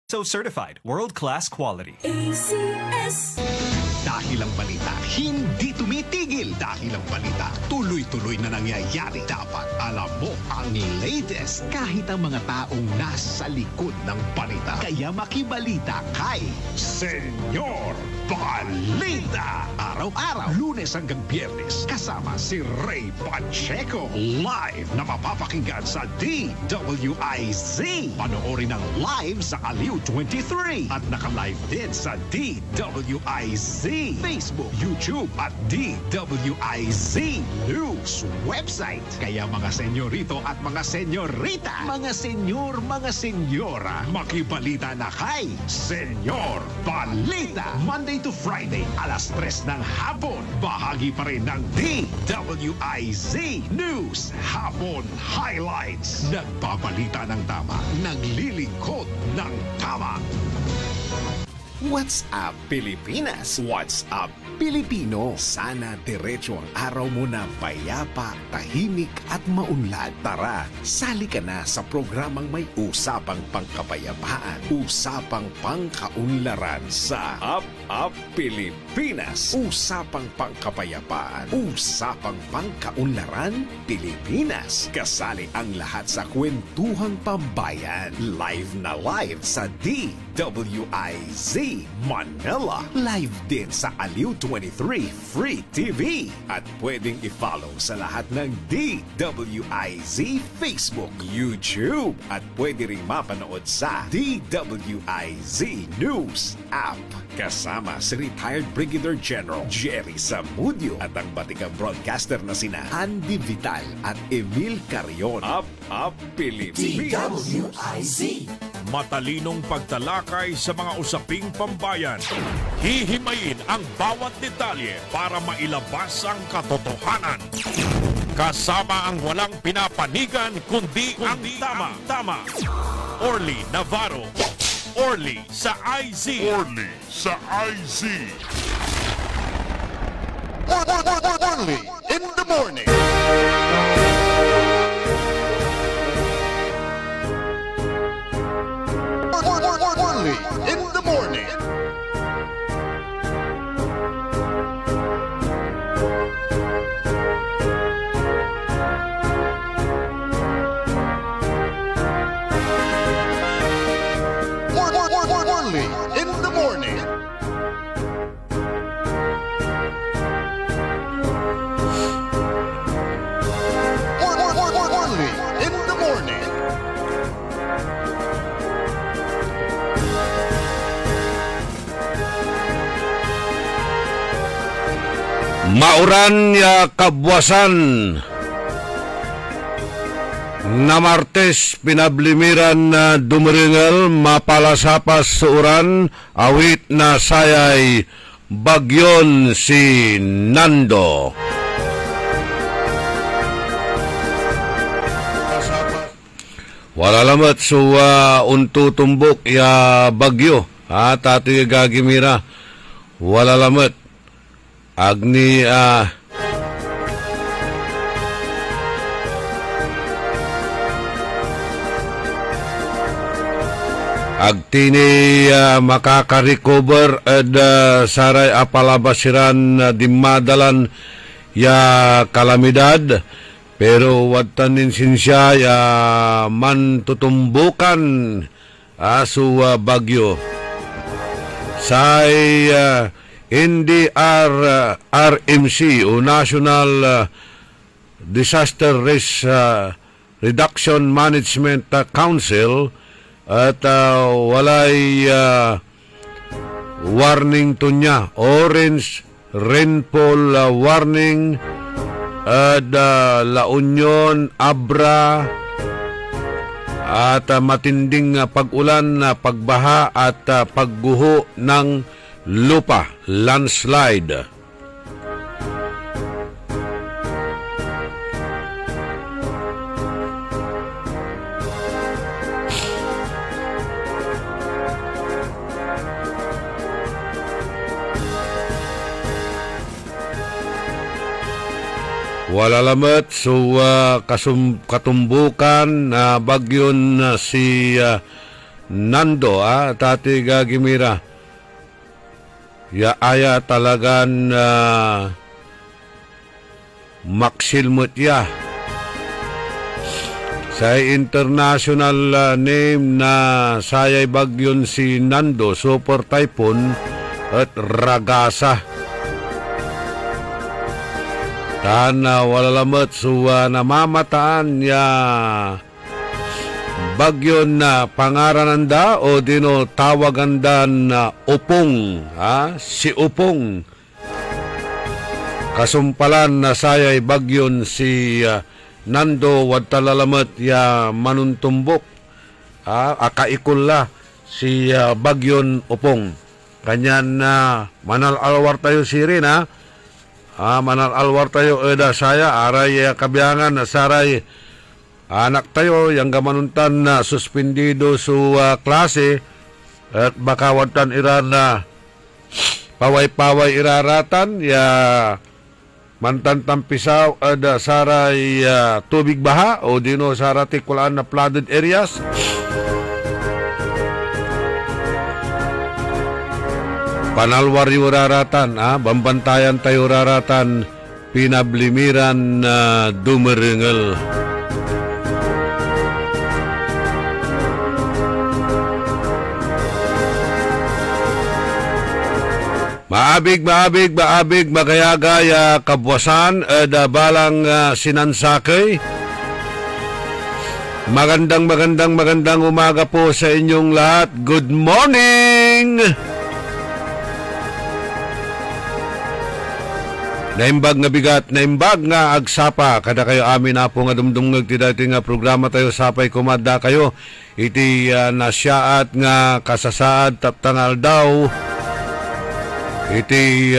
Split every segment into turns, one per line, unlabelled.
So certified, world-class quality.
ACS.
Dahil ang balita hindi tumitigil. Dahil ang balita tuloy-tuloy na nangyayari. Dapat alam mo ang latest kahit ang mga taong nasa likod ng balita. Kaya makibalita kay Senyor Balita. Araw-araw, Lunes hanggang Biyernes, kasama si Ray Pacheco. Live na mapapakinggan sa DWIZ. Panoorin ang live sa Aliw 23 at naka-live din sa DWIZ Facebook, YouTube at DWIZ News website. Kaya mga senyorito at mga senyorita, mga senyor, mga senyora, makibalita na kay Senyor Balita. Monday to Friday, alas 3 ng hapon. Bahagi pa rin ng DWIZ News Hapon Highlights. Nagbabalita ng tama, naglilingkod ng tama.
What's up, Pilipinas? What's up, Pilipino? Sana diretso ang araw mo na payapa, tahimik at maunlad. Tara, sali ka na sa programang may usapang pangkapayapaan, usapang pangkaunlaran sa Up Pilipinas. Usapang pangkapayapaan, usapang pangkaunlaran, Pilipinas. Kasali ang lahat sa kwentuhang pambayan. Live na live sa DWIZ Manila. Live din sa Aliw 23 Free TV. At pwedeng i-follow sa lahat ng DWIZ Facebook, YouTube. At pwede ring mapanood sa DWIZ News app. Kasama si retired Brigadier General Jerry Zamudio at ang batikang broadcaster na sina Andy Vital at Emil Carrion. Up Pilipinas.
DWIZ.
Matalinong pagtalakay sa mga usaping pambayan. Hihimayin ang bawat detalye para mailabas ang katotohanan. Kasama ang walang pinapanigan kundi ang tama. Orly Navarro. Orly sa IZ.
Orly sa IZ. Orly in the morning. Orly in the morning. Orly in the morning. Orly in the morning.
Mauran ya kabwasan na Martes pinablimiran na dumiringal mapalasapas suuran awit na sayay bagyon si Nando. Wala lamat so unto tumbok ya bagyo at ati gagimira wala lamat agni agtini makaka-recover saray apalabasiran dimadalan ya kalamidad pero watanin sinsya ya man tutumbukan asu bagyo say NDRRMC o National Disaster Risk Reduction Management Council at walay warning to niya, orange rainfall warning at La Union, Abra at matinding pag-ulan, pagbaha at pagguho ng lupa, landslide. Wala lamat so katumbukan na bagyon si Nando, Tati Gagimira. Ya aya talagan maksilmut ya. Sa international name na sayay bagyon si Nando, Super Typhoon at Ragasa. Tana wala lamot suwa namamataan ya bagyon na pangarananda o dino tawaganda na Upong, si Upong. Kasumpalan na sayay bagyon si Nando wad talalamat ya manuntumbok, akaikulla si bagyon Upong. Kanyan na manal alwar tayo sirin manal alwar tayo eda saya aray kabiyangan na saray anak tayo yang gamanuntan na suspendido su klase at baka watan iran na paway-paway iraratan ya mantan tampisaw ada saray tubig baha o dino sarati kulaan na flooded areas. Panalwar yung raratan, bambantayan tayo raratan, pinablimiran na dumerengel. Maabig, magayagaya kabwasan, balang sinansakay. Magandang umaga po sa inyong lahat. Good morning! Naimbag nga bigat, naimbag nga agsapa, kada kayo amin na po nga dumdumngag ti dati nga programa tayo sapay kumada kayo. Iti nasyaat nga kasasaad taptangal daw. Iti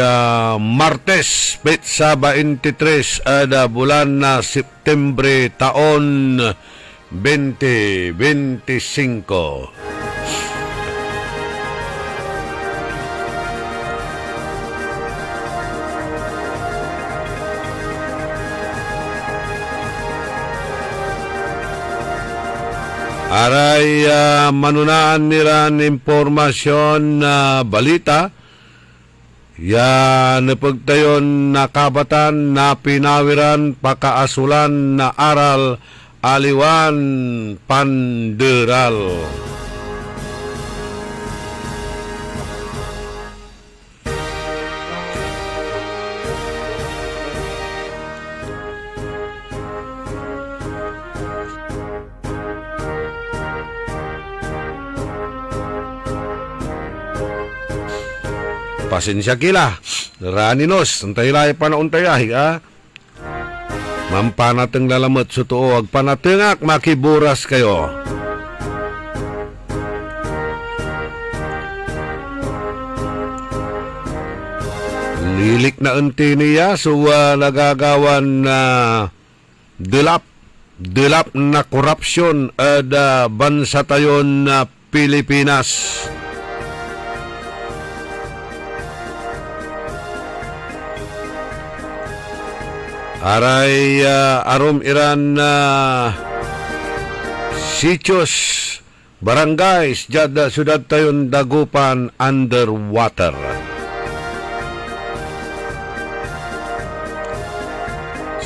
Martes, petsa 23, bulan na Septembre taon 2025. Aray manunaan niran impormasyon na balita ya napagtayon na kabatan na pinawiran pakaasulan na aral aliwan panderal. Pasensya kila, raninos, antay lahi panauntayahi, mampanateng lalamot sutuo, agpanatengak makiburas kayo. Lilik na unti niya, suwa nagagawan na dilap na korupsyon ada bansa tayon na Pilipinas. Aray arom iran na sitios, barangays, jada sudad tayon dagupan underwater.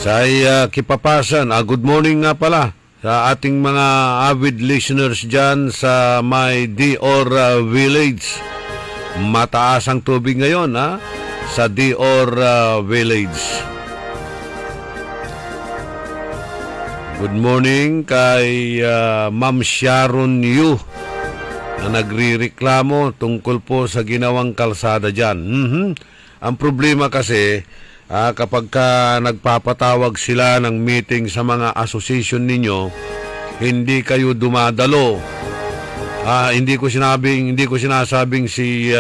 Saya kipapasan, good morning nga pala sa ating mga avid listeners dyan sa may Dior Village. Mataas ang tubig ngayon sa Dior Village. Good morning kay Ma'am Sharon Yu na nagrireklamo tungkol po sa ginawang kalsada dyan. Ang problema kasi, kapag nagpapatawag sila ng meeting sa mga association ninyo, hindi kayo dumadalo. Hindi ko sinasabing si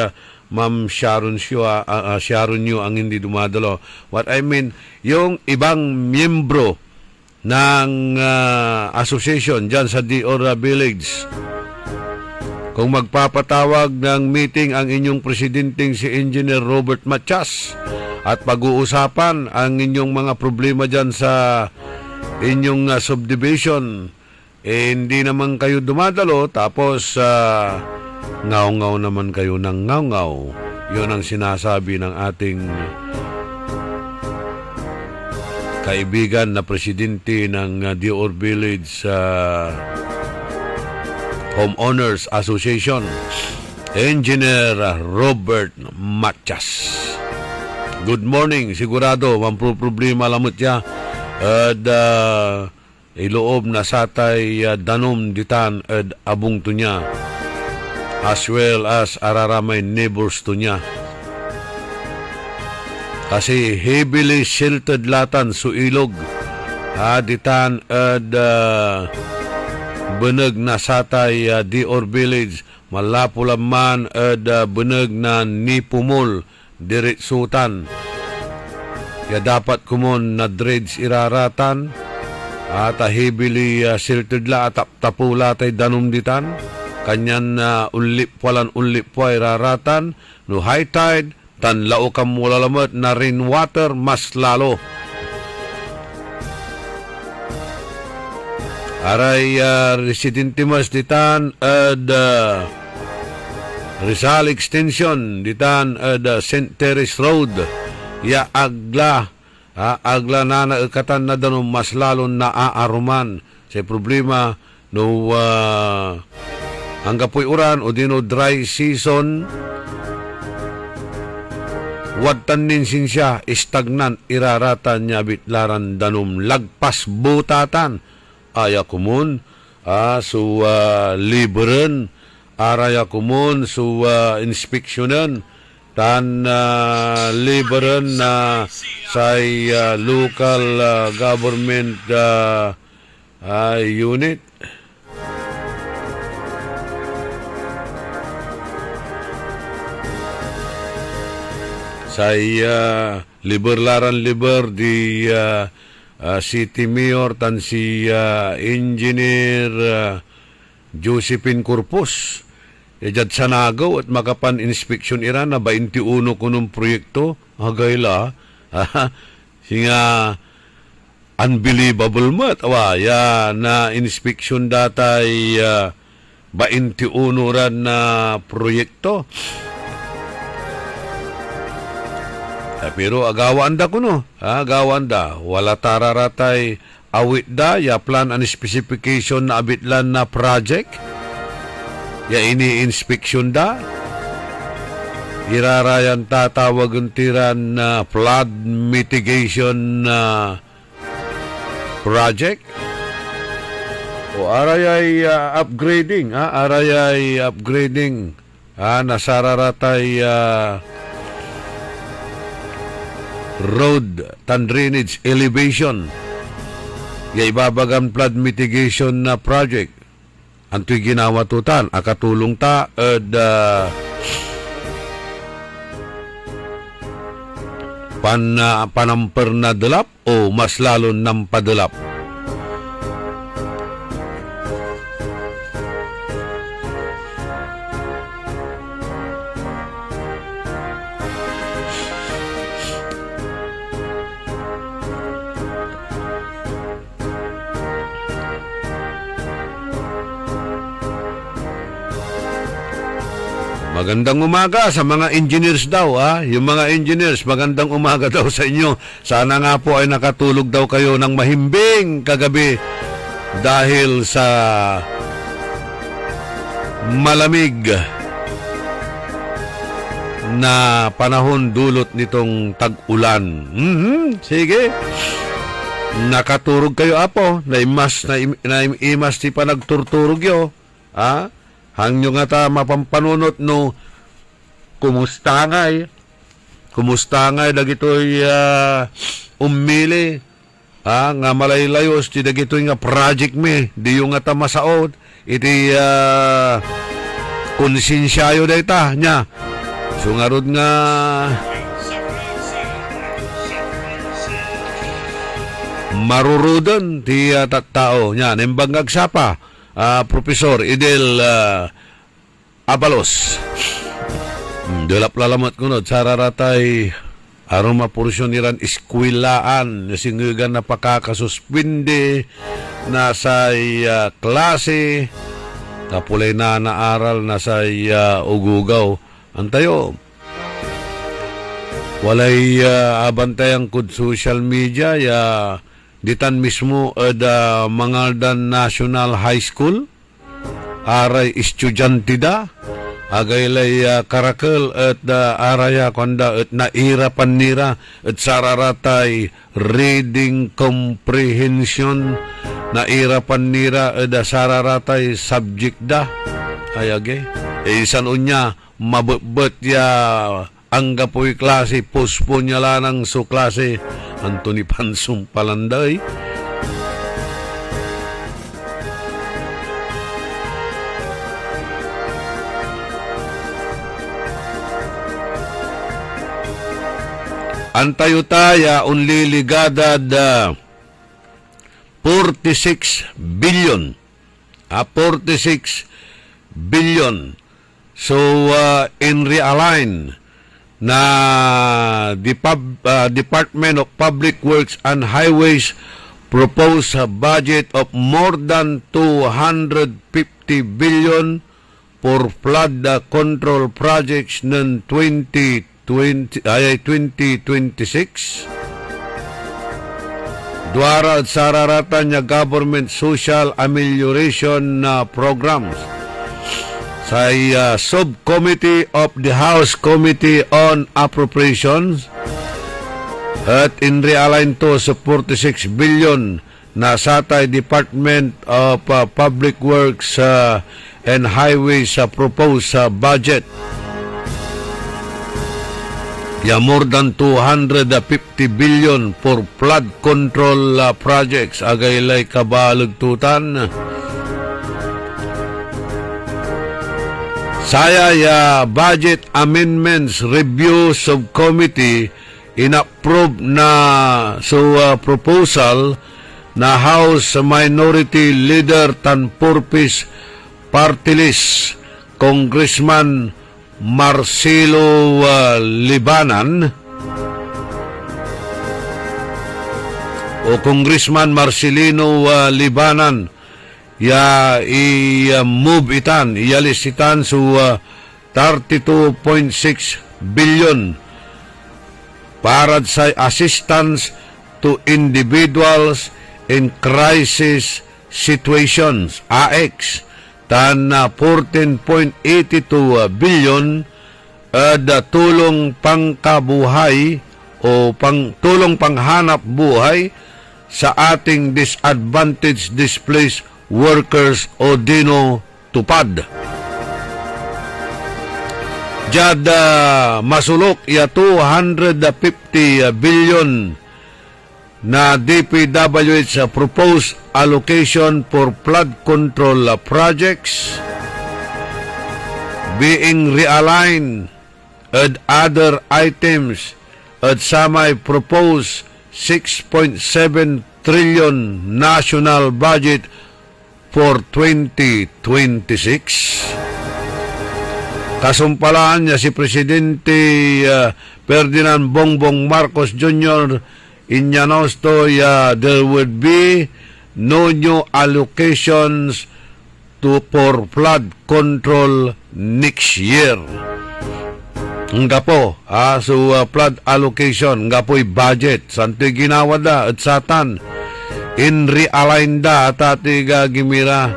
Ma'am Sharon Yu ang hindi dumadalo. What I mean, yung ibang miyembro ng association dyan sa Dior Village, kung magpapatawag ng meeting ang inyong presidenteng si Engineer Robert Machas at pag-uusapan ang inyong mga problema dyan sa inyong subdivision, hindi naman kayo dumadalo, tapos ngaw-ngaw naman kayo ng ngaw-ngaw. Yun ang sinasabi ng ating kaibigan na presidente ng Dior Village Homeowners Association, Engineer Robert Matias. Good morning. Sigurado, problema lamot siya. At iloob na satay danom ditan at abong to niya, as well as araramay neighbors to niya. Kasi heavily sheltered latan su ilog ditan at beneg na satay Dior Village, malapulaman at beneg na nipumol diretsutan. Ya dapat kumon na dreads iraratan at heavily sheltered la at tapula tay danom ditan. Kanyan ulip po iraratan. No high tide, tan lao kam mulalamat na rainwater mas lalo. Aray residente mas ditan at Rizal Extension ditan at St. Teresa Road. Ya agla na naikatan na danom mas lalo na aaruman sa problema no hangga po'y uran o dino dry season, wadtan ninsin siya istagnan iraratan niya bitlaran danom lagpas butatan aya kumun liberen araya kumun inspeksyonen tan liberen na say local government unit. Say liber di City Mayor tan si Engineer Josephine Corpus. Ejad sanagaw at makapan inspeksyon ira na 21 kunong proyekto. Hagayla. Singa unbelievable mat. Ya na inspeksyon datay 21 ran na proyekto. Pero agawanda ko no. Agawanda. Wala tararatay awit da. Ya plan and specification na abitlan na project. Ya ini-inspeksyon da. Irarayan tatawagan tiran na flood mitigation project. O arayay upgrading. Arayay upgrading. Nasararatay road tan drainage elevation. Ya ibabagan flood mitigation na project. Anto'y ginawa tutan, akatulong ta at panamper na delap o mas lalo ng padelap. Magandang umaga sa mga engineers daw, Yung mga engineers, magandang umaga daw sa inyo. Sana nga po ay nakatulog daw kayo ng mahimbing kagabi dahil sa malamig na panahon dulot nitong tag-ulan. Sige. Nakaturog kayo apo, naimas ti pa nagturturog yo. Hangyo nga ta mapampanunot no kumusta ngay dagitoy umili nga malaylayos ti dagitoy nga project mi di yung nga ta masaod iti konsensyayo dayta nya sungarod nga marurudan ti tattao nya nembang agsapa Profesor Idel Abalos. Dalap lalamat ko no, sararatay aroma porsyon niran iskwilaan, nasingigan na pakakasuspindi, na sa klase, tapulay na naaral na sa ugugaw. Antayo, walay abantayang kud social media, ditan mismo Mangaldan National High School, aray estudyante da, agaylay karakal at araya kanda at naira panira at sararatay reading comprehension naira panira at sararatay subject da ayage isan unya mabebet ya angga po'y klase postpone niya lanang so klase Anthony Pansum palanday. Antayo taya only ligada 46 billion. 46 billion. So, in realign na Department of Public Works and Highways propose a budget of more than 250 billion for flood control projects ng 2026. Duara at sararata niya government social amelioration programs. Sa subcommittee of the House Committee on Appropriations at in realign to sa 46 billion na satay Department of Public Works and Highways sa proposed budget. More than 250 billion for flood control projects agaylay kabalagtutan. Saya Budget Amendments Review Subcommittee inapprove na proposal na House Minority Leader Tan Purpose Party List Congressman Marcelo Libanan o Congressman Marcelino Libanan i-move itan, ialisitan so 32.6 billion para sa assistance to individuals in crisis situations, AX. Tan 14.82 billion tulong pangkabuhay o tulong panghanap buhay sa ating disadvantaged displaced workers o dino tupad. Jad masulok ya 250 billion na DPWH proposed allocation for flood control projects being realigned and other items at samay proposed 6.7 trillion national budget for 2026. Kasumpalaan niya si Presidente Ferdinand Bongbong Marcos Jr. Inyanosto there would be no new allocations for flood control next year. Nga po, flood allocation, nga po'y budget. Santo'y ginawa da at satan. In realign da at atiga gimira.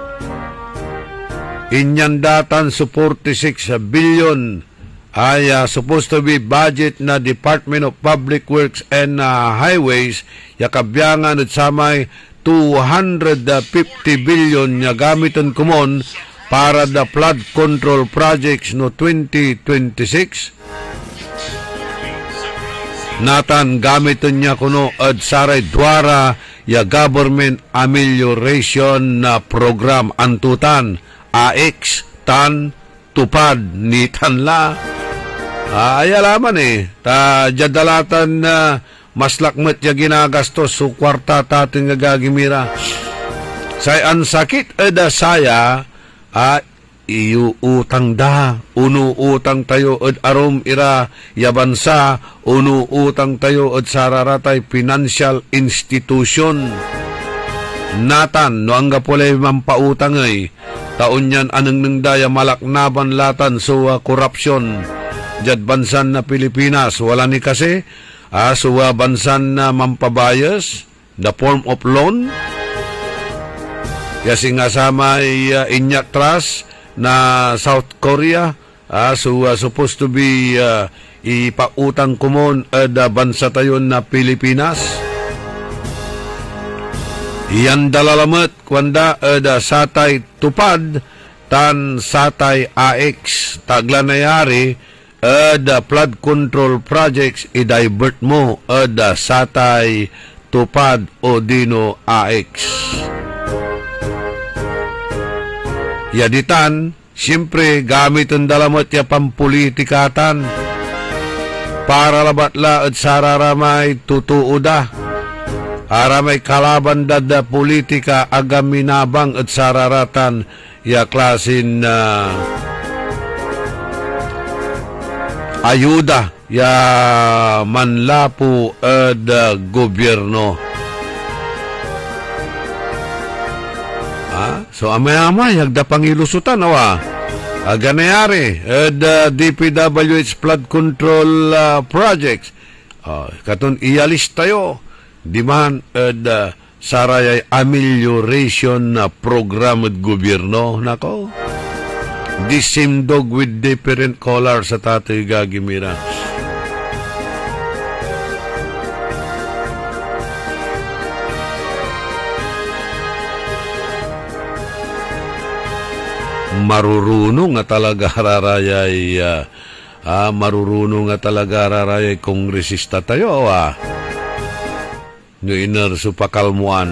Inyandatan sa 46 billion ay supposed to be budget na Department of Public Works and Highways yakabyangan at samay 250 billion niya gamitan kumon para the flood control projects no 2026. Natan gamitan niya kuno at saray dwara ya government amelioration program antutan AX tan tupad ni tanla. Ay alaman ta jadalatan na maslakmet ya ginagastos so kwarta tating gagimira. Say ansakit eda saya iyo utang da uno utang tayo ed arom ira yabansa uno utang tayo ed sararatay financial institution. Natan, no ang gapulay mampautang ay, taon yan anang nang daya malaknaban latan so korupsyon. Jad bansan na Pilipinas, wala ni kasi, so bansan na mampabayas, the form of loan, kasi nga sama Iñak Trust na South Korea, so supposed to be ipautang kumon da bansa tayo na Pilipinas. Iyan dalalamat kwanda da satay tupad tan satay AX taglanayari da flood control projects i-divert mo da satay tupad o dino AX. Yaditan, siyempre gamit ang dalamot ya pampolitikatan para labatla at sararamay tutuo da. Aramay kalaban da politika agaminabang at sararatan ya klasin ayuda ya manlapu ad gobyerno. So amay-amay hagda pangilusutan awa. Ganayari the DPWH flood control projects. Katon iyalis tayo. Diman sarayay amelioration program at gobyerno. Nako. The same dog with different color sa Tatay Gagimira. Marurunong nga talaga rarayay marurunong nga talaga rarayay kongresista tayo no iner supakalmuan.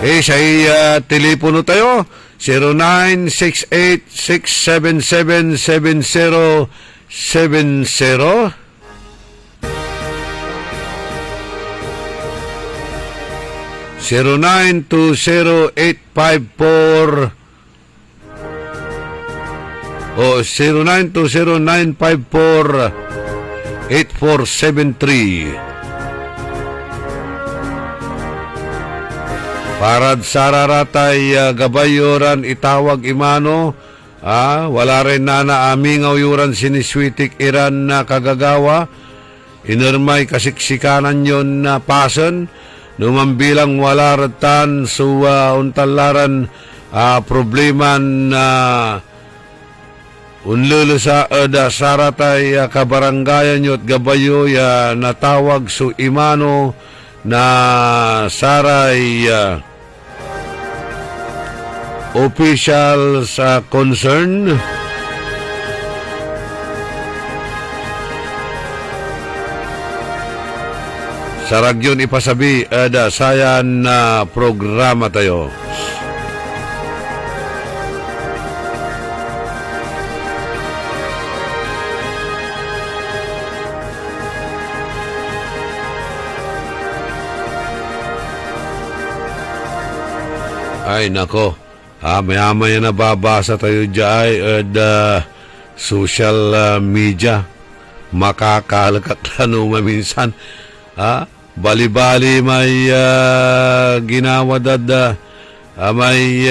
Sa telepono tayo 0968-677-7070 0920-854 o 0920-954-8473 Parad sararatay gabayoran itawag imano. Wala rin na naamingaw yuran siniswitik Iran na kagagawa. Inermay kasiksikanan yon na pasan. Numambilang wala ratan suwa untalaran problema na unlulu sa saratay kabarangayan yot gabayo ya natawag su imano na saray official sa concern. Sarag yun ipasabi ada sayan na programa tayo. Ay nako. Maya-maya nababasa tayo dyan social media. Makakalakaklan minsan. Bali-bali may ginawa may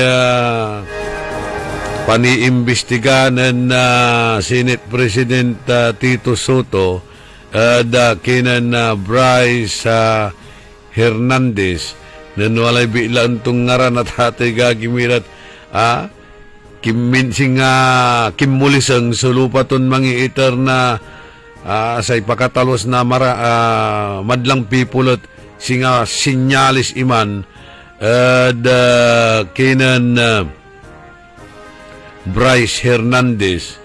paniimbestiganan na Senate President Tito Soto kinan Bryce Hernandez nanwalay bilang itong ngaran at Tatay Gagimirat kimulisang sulupaton mangiiter na sa ipakatalos na madlang pipulot singa sinyalis iman kinan Bryce Hernandez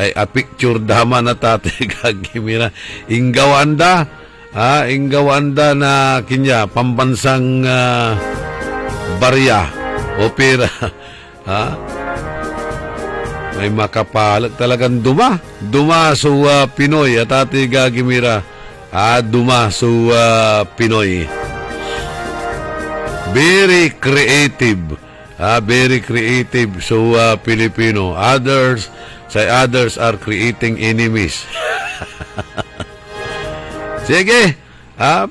ay a picture dama na Tatay Gagimira inggawanda na kinya pambansang barya opera may makapalag talagang duma sa Pinoy at Tatay Gagimira duma sa Pinoy very creative Very creative. So, Filipino. Others are creating enemies. Sige.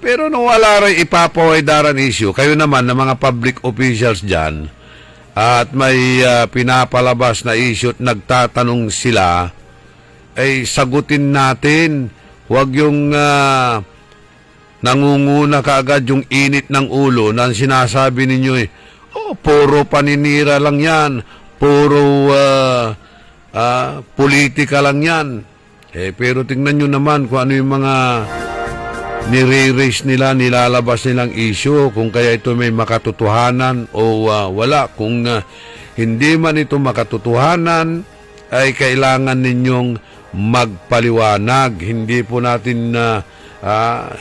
Pero nung wala rin ipapawaydaran issue, kayo naman na mga public officials dyan, at may pinapalabas na issue at nagtatanong sila, ay sagutin natin. Huwag yung nangunguna kaagad yung init ng ulo na sinasabi ninyo puro paninira lang yan, puro politika lang yan. Pero tingnan nyo naman kung ano yung mga nire-raise nila, nilalabas nilang issue, kung kaya ito may makatotohanan o wala. Kung hindi man ito makatotohanan, ay kailangan ninyong magpaliwanag. Hindi po natin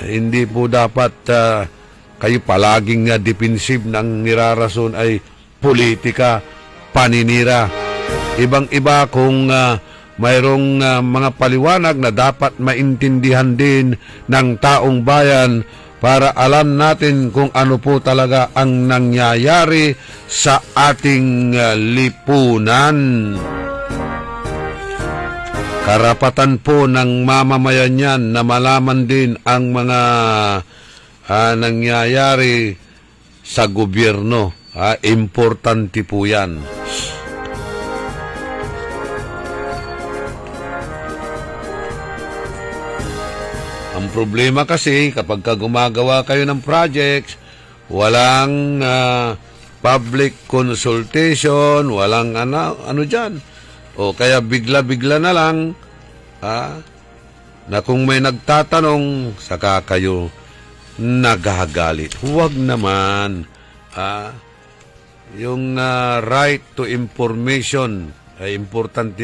hindi po dapat kayo palaging defensive ng nirarason ay politika, paninira. Ibang-iba kung mayroong mga paliwanag na dapat maintindihan din ng taong bayan para alam natin kung ano po talaga ang nangyayari sa ating lipunan. Karapatan po ng mamamayan yan na malaman din ang mga nangyayari sa gobyerno. Importante po yan. Ang problema kasi, kapag gumagawa kayo ng projects, walang public consultation, walang ano dyan. O kaya bigla-bigla na lang, na kung may nagtatanong, saka kayo nagagalit. Huwag naman. Yung right to information, ay importante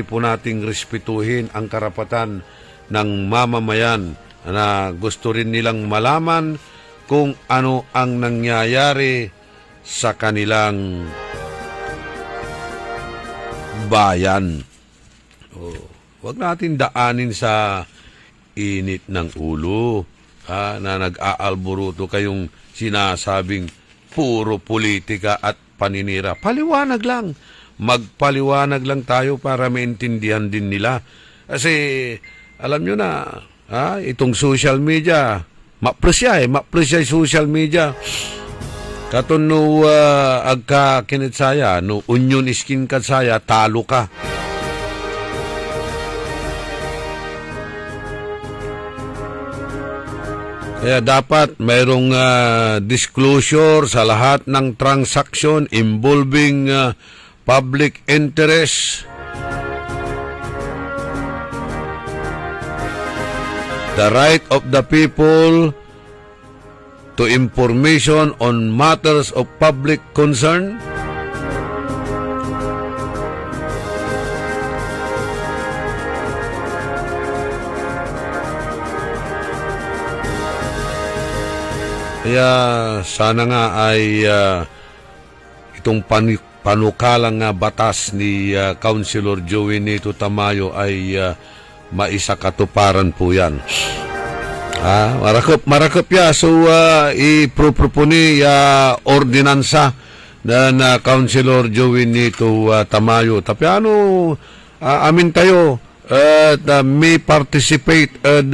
po nating respetuhin ang karapatan ng mamamayan na gusto rin nilang malaman kung ano ang nangyayari sa kanilang bayan. Huwag natin daanin sa init ng ulo na nag-aalburuto kayong sinasabing puro politika at paninira. Paliwanag lang. Magpaliwanag lang tayo para maintindihan din nila. Kasi alam nyo na, itong social media, mapres siya social media. Katon no agka kinit saya, no onion skin ka saya, talo ka. Kaya dapat mayroong disclosure sa lahat ng transaction involving public interest. The right of the people to information on matters of public concern. Kaya sana nga ay itong panukalang batas ni Councilor Joey Nito Tamayo ay maisakatuparan po yan. Marakop ya. So, iproproponi ordinansa na Councilor Joey Nito Tamayo. Tapi amin tayo at may participate at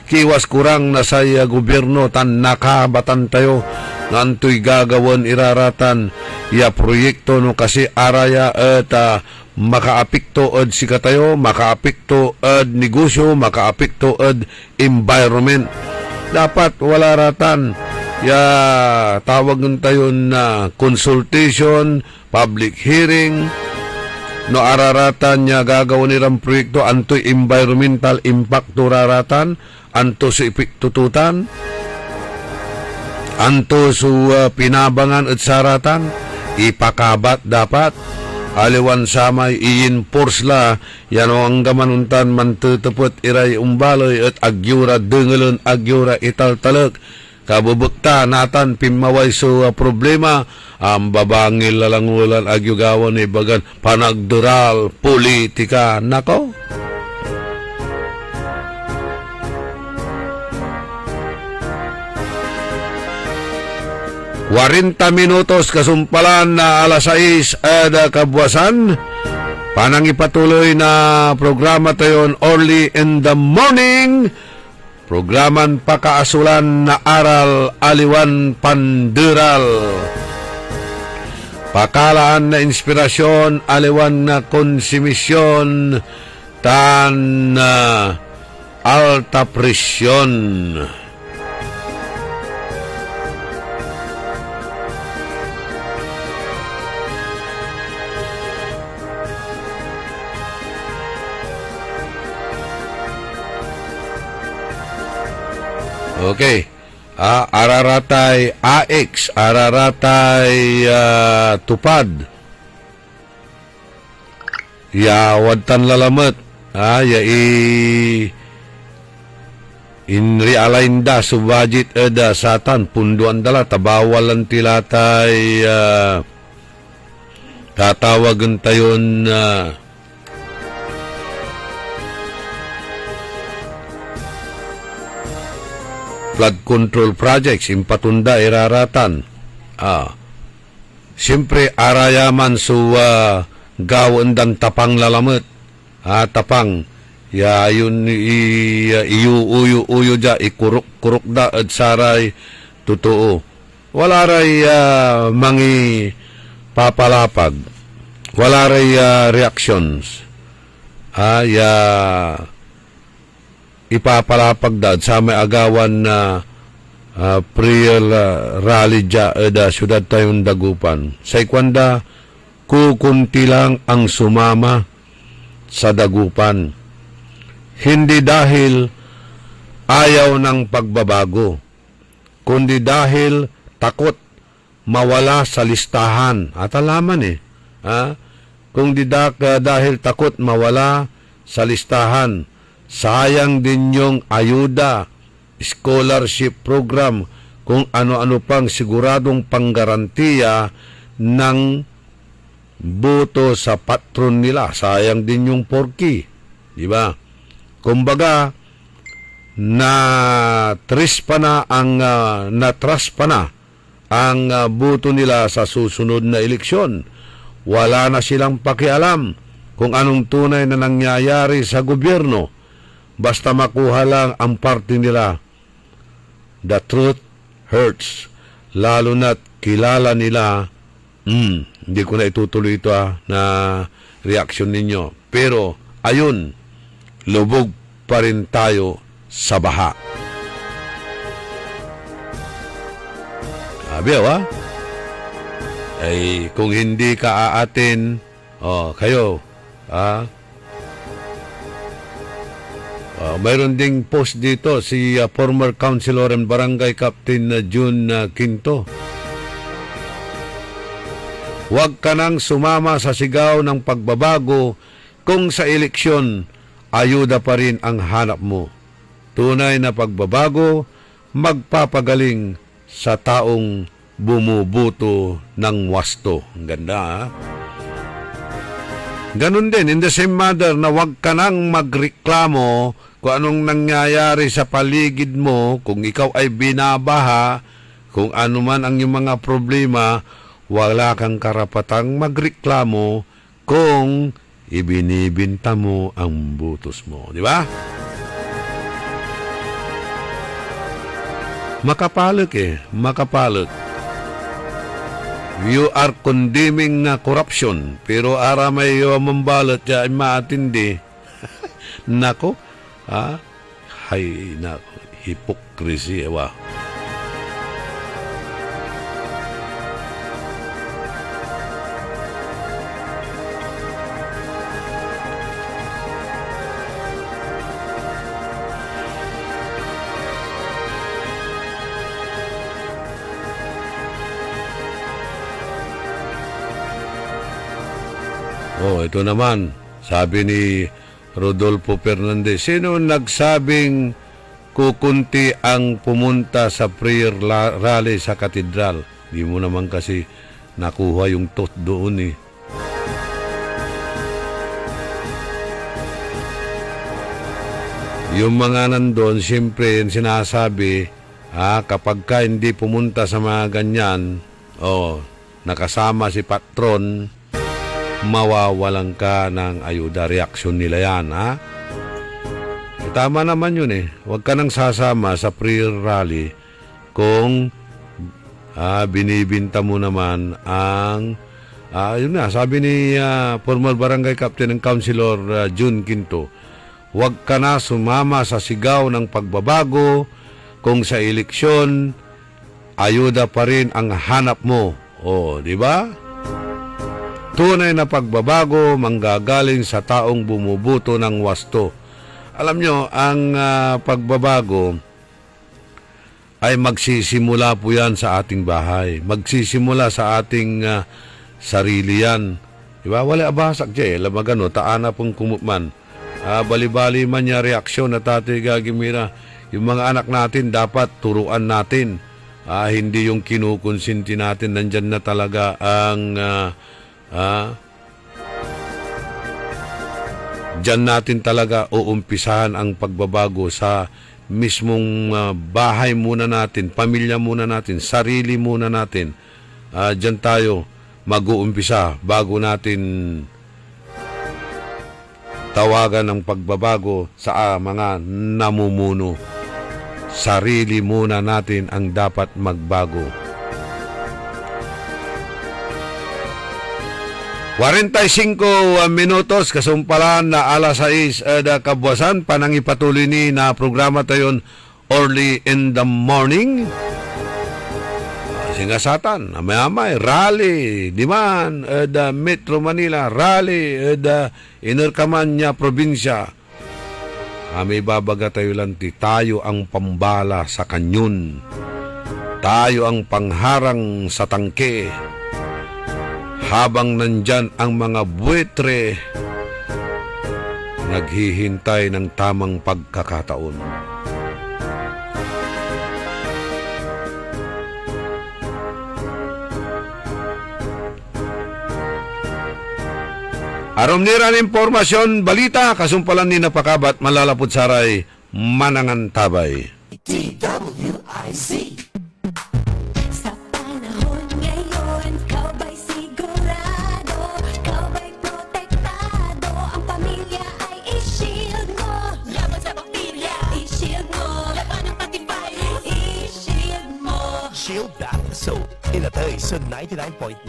kiwas kurang na sa gobyerno tan nakabatan tayo nantoy gagawan iraratan ya proyekto no kasi araya at makaapekto ad sika tayo, makaapekto ad negosyo, makaapekto ad environment. Dapat wala ratan. Tawag nun tayo na consultation, public hearing, no araratan niya gagawin nilang proyekto, anto environmental impact to raratan, anto sa ipiktututan, anto sa pinabangan at saratan, ipakabat dapat. Aliwan samay i-enforce la yan ang gamanuntan man tutupot iray umbaloy at agyura dengelon agyura italtalak kabubukta natan pimaway so problema ang babangil lalangulan agyugawan ni bagan panagdural politika nako. 40 minutos kasumpalan na alas 6 kabuwasan. Panang ipatuloy na programa tayon early in the morning. Programan pakaasulan na aral aliwan panderal. Pakalaan na inspirasyon aliwan na konsumisyon tan alta presyon. Okay. Araratay AX, araratay tupad. Ya wadtan lalamet. In realign da subajit eda satan punduan dala tabawalan tilatay tatawagan tayon flood control projects impatunda iraratan. Siyempre arayaman su gawon dan tapang lalamet. Tapang ya yun iuyo ja ikuruk da at saray totoo. Wala ray mangi papalapag. Wala ray reactions. Ipapalapag da sa may agawan na prayer rally ja da syudad tayong Dagupan. Sa ikwanda, kukunti lang ang sumama sa Dagupan. Hindi dahil ayaw ng pagbabago, kundi dahil takot mawala sa listahan. At alaman kung dahil takot mawala sa listahan, sayang din yung ayuda, scholarship program, kung ano-ano pang siguradong panggarantiya ng boto sa patron nila. Sayang din yung porky. Diba? Kumbaga, natras pa na ang boto nila sa susunod na eleksyon. Wala na silang pakialam kung anong tunay na nangyayari sa gobyerno. Basta makuha lang ang parte nila. The truth hurts. Lalo na't kilala nila. Hindi ko na itutuloy ito na reaksyon ninyo. Pero, ayun, lubog pa rin tayo sa baha. Sabi, ay kung hindi ka aatin, kayo, mayroon ding post dito si former councilor and barangay captain June Quinto. Huwag ka nang sumama sa sigaw ng pagbabago kung sa eleksyon ayuda pa rin ang hanap mo. Tunay na pagbabago magpapagaling sa taong bumubuto ng wasto. Ang ganda, Ganun din, in the same manner na huwag ka nang magreklamo kung anong nangyayari sa paligid mo, kung ikaw ay binabaha, kung ano man ang iyong mga problema, wala kang karapatang magreklamo kung ibinibinta mo ang butos mo. Di ba? Makapalag makapalag. You are condemning corruption, pero ara may mambalot siya ay maatindi. Nako, hay, nako, hypocrisy, ito naman, sabi ni Rodolfo Fernandez, sino nagsabing kukunti ang pumunta sa prayer rally sa katedral? Di mo naman kasi nakuha yung tot doon Yung mga nandun, siyempre, sinasabi, Kapag ka hindi pumunta sa mga ganyan, nakasama si patron, mawawalan ka ng ayuda. Reaksyon nila yan, Tama naman yun Huwag ka nang sasama sa prayer rally kung binibinta mo naman ang yun na, sabi ni former barangay captain ng Councilor June Quinto, huwag ka na sumama sa sigaw ng pagbabago kung sa eleksyon ayuda pa rin ang hanap mo. Di ba? Tunay na pagbabago manggagaling sa taong bumubuto ng wasto. Alam nyo, ang pagbabago ay magsisimula po yan sa ating bahay. Magsisimula sa ating sarili yan. Diba? Wala abasak dyan. Lamagano, taana pong kumutman. Bali-bali man niya reaksyon na Tatay Gagimira. Yung mga anak natin, dapat turuan natin. Hindi yung kinukonsinti natin. Nandyan na talaga ang dyan natin talaga uumpisahan ang pagbabago sa mismong bahay muna natin, pamilya muna natin, sarili muna natin. Dyan tayo mag-uumpisa bago natin tawagan ng pagbabago sa mga namumuno. Sarili muna natin ang dapat magbago. 45 minutos kasumpalan na alas 6 kabuwasan panang ipatuloy ni na programa tayon early in the morning. Singasatan, may rally, diman, Metro Manila, rally, Inerkaman niya, probinsya. May babaga tayo lanti, tayo ang pambala sa kanyon. Tayo ang pangharang sa tangke. Habang nandyan ang mga buwetre, naghihintay ng tamang pagkakataon. Arom niran impormasyon, balita, kasumpalan ni napakabat, malalapot saray, manangan tabay.
DWIZ. Sa panahon ngayon, ikaw ba'y sigurado? Ikaw ba'y protektado? Ang pamilya ay i-shield mo. Laban sa bakterya, i-shield mo. Laban ng pati virus, i-shield mo.
Shield Bath Soap. Inatay sa 99.9%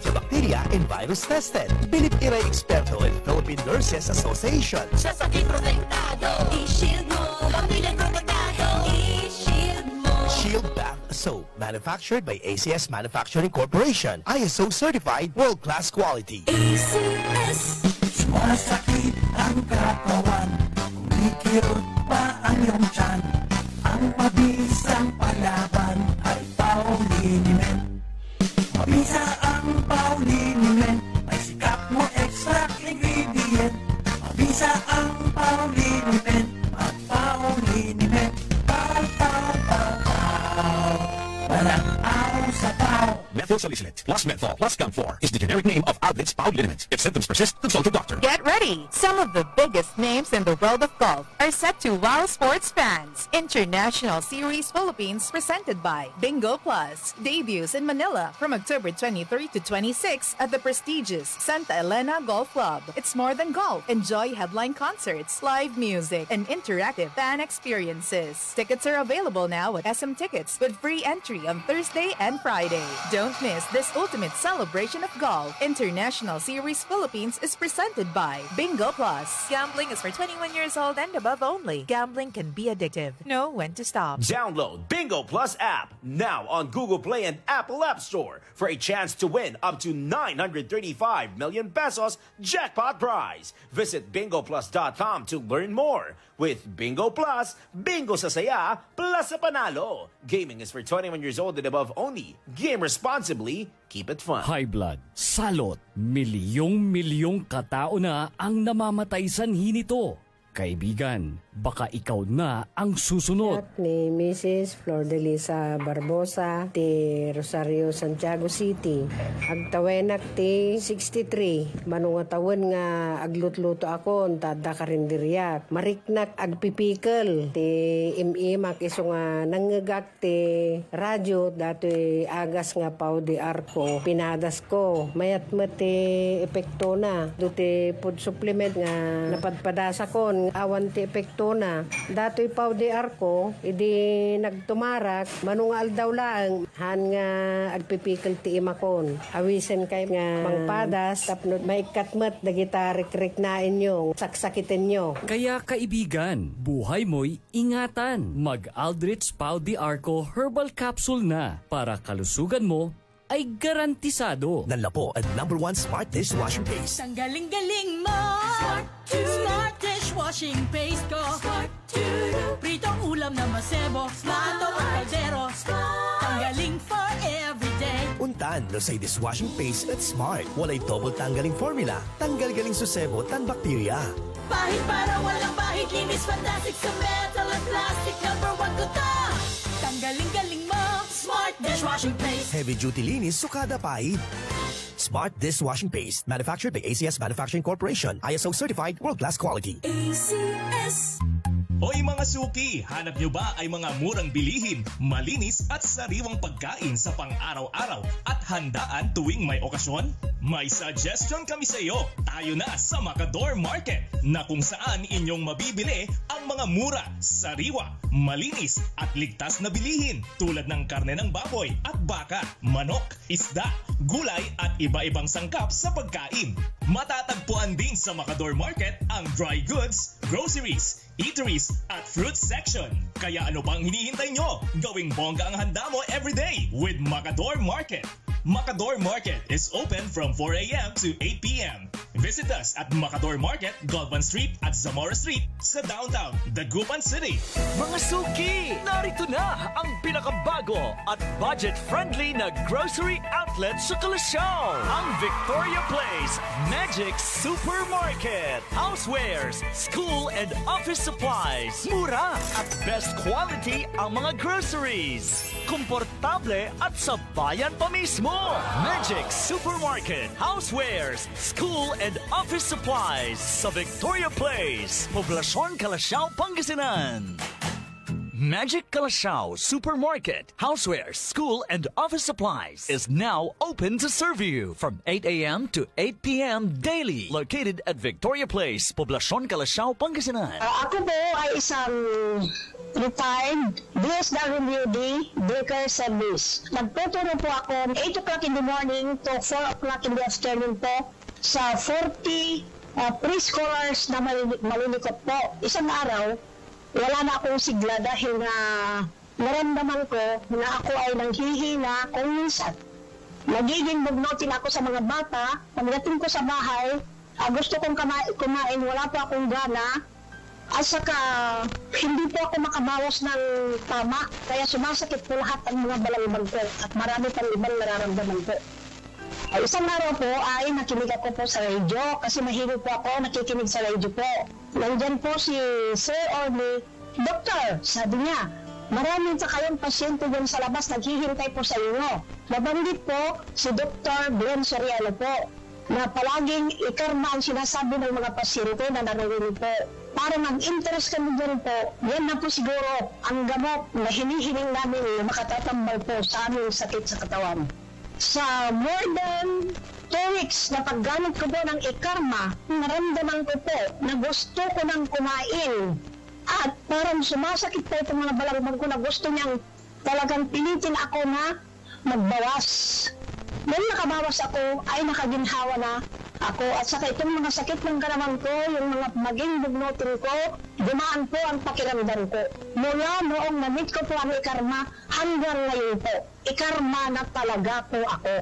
yung bacteria and virus tested. Bilip Iray Experto and Philippine Nurses Association.
Sa sakit protektado, i-shield mo. Pamilya protektado, i-shield mo.
Shield Bath Soap. Manufactured by ACS Manufacturing Corporation. ISO certified world-class quality.
ACS.
Sumasakit ang katawan, kumikirot pa ang iyong tiyan. Ang mabisang palaban ay Pauliniment. Mabisa ang Pauliniment, may sikap mo extract ingredient. Mabisa ang Pauliniment, mag-Pauliniment. Pau, pau, pau, pau. Walang aw sa pau.
Methyl salicylate plus menthol plus camphor is the generic name of Alblitz Pauliniment. If symptoms persist, consult your doctor.
Get ready! Some of the biggest names in the world of golf are set to wow sports fans. International Series Philippines presented by Bingo Plus. Debuts in Manila from October 23 to 26 at the prestigious Santa Elena Golf Club. It's more than golf. Enjoy headline concerts, live music, and interactive fan experiences. Tickets are available now at SM Tickets with free entry on Thursday and Friday. Don't miss this ultimate celebration of golf. International Series Philippines is presented by Bingo Plus. Gambling is for 21 years old and above only. Gambling can be addictive. Know when to stop.
Download Bingo Plus app now on Google Play and Apple App Store for a chance to win up to 935 million pesos jackpot prize. Visit bingoplus.com to learn more. With Bingo Plus, bingo sa saya, plus sa panalo. Gaming is for 21 years old and above only. Game responsibly. Keep it fun.
High blood, salot, milyong katao na ang namamatay sanhi nito. Kaibigan, baka ikaw na ang susunod.
Ni Mrs. Flordelisa Barbosa ti Rosario, Santiago City. Agtawenak ti 63. Manungatawon nga aglutluto ako tada karinderyak. Mariknak agpipikal ti imimak iso nga nangagak ti radyo dato'y agas nga pao di arko. Pinadas ko. Mayat ti epekto na. Duti food supplement nga napadpadasa kon. Awan ti epekto na. Dato'y pao di arko. Idi nagtumarak. Manungal daw lang. Han nga agpipikal ti imakon. Awisen kay nga mangpadas. Tapno maikatmat dagita rik-rik na inyo. Saksakitin nyo.
Kaya kaibigan, buhay mo'y ingatan. Mag-Aldrich Pau de Arco Herbal Capsule na para kalusugan mo ay garantisado.
Nanlapo at #1 Smart Dishwashing Paste.
Ang galing-galing mo! Smart dishwashing paste ko! Pritong ulam na masebo, plato o kaldero. Tanggaling for everyday.
Untan no say dishwashing paste at Smart. Walay double tanggaling formula. Tanggal galing susebo tan bakterya.
Bahid para walang bahid, linis fantastic sa metal at plastic. #1 ko ta! Tanggaling-galing mo! Smart dishwashing paste.
Heavy duty linis sukada pahid. Smart Dishwashing Paste, manufactured by ACS Manufacturing Corporation, ISO certified, world-class quality.
ACS.
Hoy mga suki, hanap nyo ba ay mga murang bilihin, malinis at sariwang pagkain sa pang-araw-araw at handaan tuwing may okasyon? May suggestion kami sa iyo. Tayo na sa Macador Market na kung saan inyong mabibili ang mga mura, sariwa, malinis at ligtas na bilihin tulad ng karne ng baboy at baka, manok, isda, gulay at iba-ibang sangkap sa pagkain. Matatagpuan din sa Macador Market ang dry goods, groceries, eateries at fruit section. Kaya ano pang hinihintay nyo? Gawing bongga ang handa mo everyday with Macador Market. Macador Market is open from 4 a.m. to 8 p.m. Visit us at Macador Market, Galvan Street at Zamora Street sa downtown Dagupan City.
Mga suki, narito na ang pinakabago at budget-friendly na grocery outlet sa Kalasyaw. Ang Victoria Place Magic Supermarket. Housewares, school and office supplies. Mura at best quality ang mga groceries. Komportable at sa bayan pa mismo. Magic Supermarket. Housewares, school and office supplies sa Victoria Place, Poblacion, Kalasyaw, Pangasinan. Magic Kalasyaw Supermarket, Housewares, School and Office Supplies is now open to serve you from 8 a.m. to 8 p.m. daily. Located at Victoria Place, Poblacion, Kalasyaw, Pangasinan.
Ako po ay isang retired DSWD Baker Service. Nagtuturo po ako 8 o'clock in the morning to 4 o'clock in the afternoon po sa 40 preschoolers na malilikot po. Isang araw, wala na akong sigla dahil na naramdaman ko na ako ay nanghihina kung minsan. Nagiging bugnutin ako sa mga bata. Pagdating ko sa bahay, gusto kong kumain, wala pa akong gana. At saka, hindi po ako makabawas ng tama. Kaya sumasakit po lahat ang mga balangibang ko at marami pang ibang nararamdaman ko. Isang araw po ay nakinig ako po sa radio kasi mahilig po ako nakikinig sa radio po. Nandyan po si Sir Orly, Doktor, sabi niya, maraming sa kayong pasyente dyan sa labas naghihintay po sa inyo. Nabanggit po si Dr. Glenn Soriano po na palaging ikarma ang sinasabi ng mga pasyente na narinig po. Para mag-interest kami dyan po, yan na po siguro ang gamot na hinihiling namin na makatatambal po sa aming sakit sa katawan. Sa more than 2 weeks na paggamit ko po ng ikarma, naramdaman ko po na gusto ko nang kumain. At parang sumasakit po itong mga balangibang ko na gusto niyang talagang pilitin ako na magbawas. Nung nakabawas ako, ay nakaginhawa na ako. At saka itong mga sakit ng katawan ko, yung mga maging bugnutin ko, gumaan po ang pakiramdam ko. Mula noong na-meet ko po ang ikarma, hanggang ngayon po, ikarma na talaga po ako.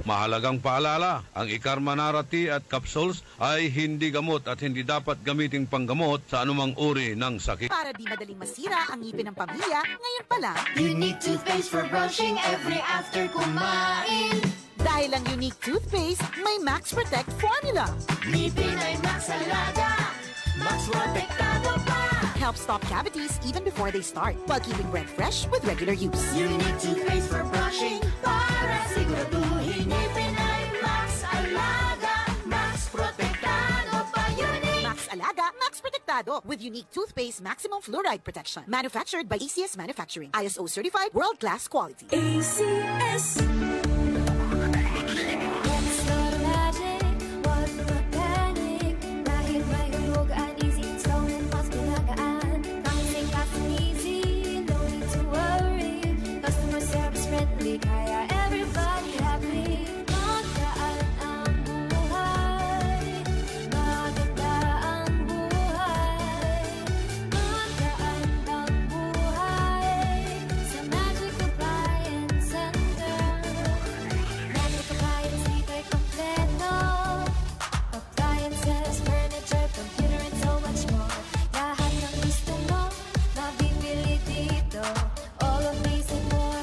Mahalagang paalala, ang Ikarma Narati at capsules ay hindi gamot at hindi dapat gamiting panggamot sa anumang uri ng sakit.
Para di madaling masira ang ngipin ng pamilya, ngayon pa lang,
Unique toothpaste for brushing every after kumain.
Dahil ang Unique Toothpaste, may Max Protect formula.
Ngipin ay Max Alaga, Max Protektado pa.
helps stop cavities even before they start, while keeping breath fresh with regular use.
Unique toothpaste for brushing para siguraduhin ngipin ay Max Alaga, Max Protektado pa Unique.
Max Alaga, Max Protektado with unique toothpaste maximum fluoride protection. Manufactured by ACS Manufacturing. ISO certified world-class quality.
ACS.
Kaya everybody happy. Magaan ang buhay. Maganda ang buhay. Magaan ang buhay. Sa Magic Appliance Center. Magic Appliance dito'y kompleto. Appliances, furniture, computer, and so much more. Lahat ng gusto mo, mabibili dito. All of these and more.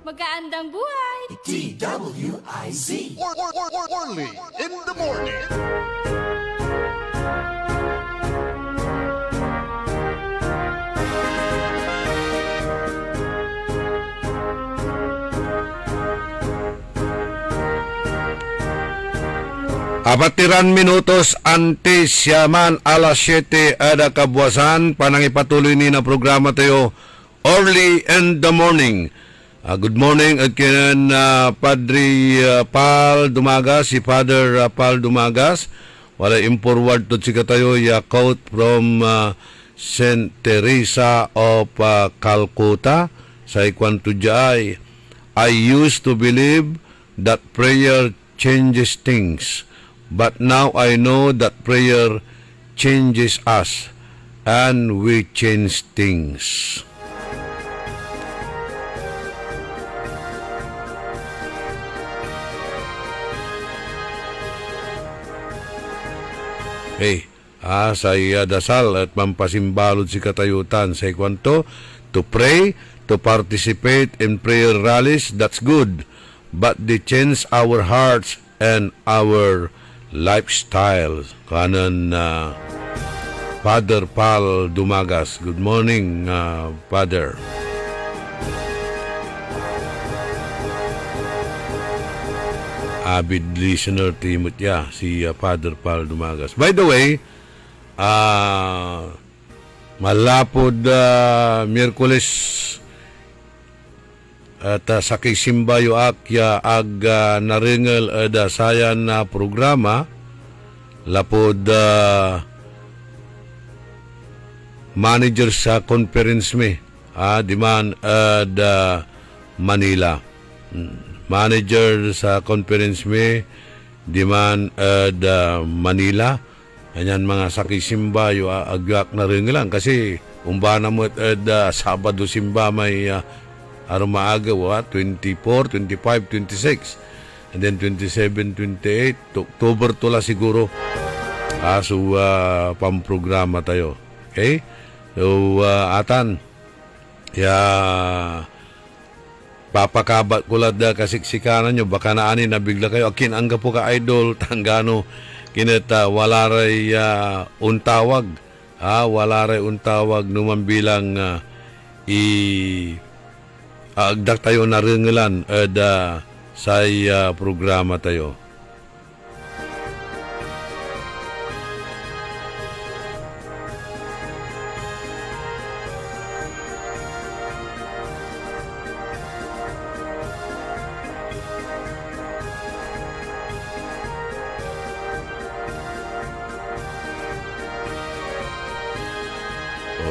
Magandang buhay!
DWIZ. Orly in the morning.
Apatiran minutos antes siyaman alas 7 ada kabuasan panangipatuloy ni na programa tayo Early in the Morning. Good morning again, Padre Pal Dumagas, si Father Pal Dumagas. Wala forward to chika tayo ya quote from Saint Teresa of Calcutta. Sa ikwanto jay, I used to believe that prayer changes things. But now I know that prayer changes us and we change things. Hey, sa dasal at mampasimbalod si katayutan sa ikwanto, to pray, to participate in prayer rallies, that's good. But they change our hearts and our lifestyle. Kanan Father Pal Dumagas. Good morning, Father. Avid listener Timotya, si Father Pal Dumagas. By the way, malapod Miyerkules at sa kisimba yu akya ag naringal ada sayan na programa lapod manager sa conference me diman ada Manila. Manager sa conference me diman ada Manila. Anyan mga sakisimba yu agyak naringalan kasi umbana mo ada Sabado simba may maaga, 24, 25, 26. And then 27, 28. October to la siguro. So, pamprograma tayo. Okay? So, atan. Papakabat ko lang da kasiksikanan nyo. Baka naani na bigla kayo. Akin, ang po ka idol. Tanggano. Kineta, walaray untawag. Walaray untawag. Numan bilang agdak tayo naringalan sa programa tayo.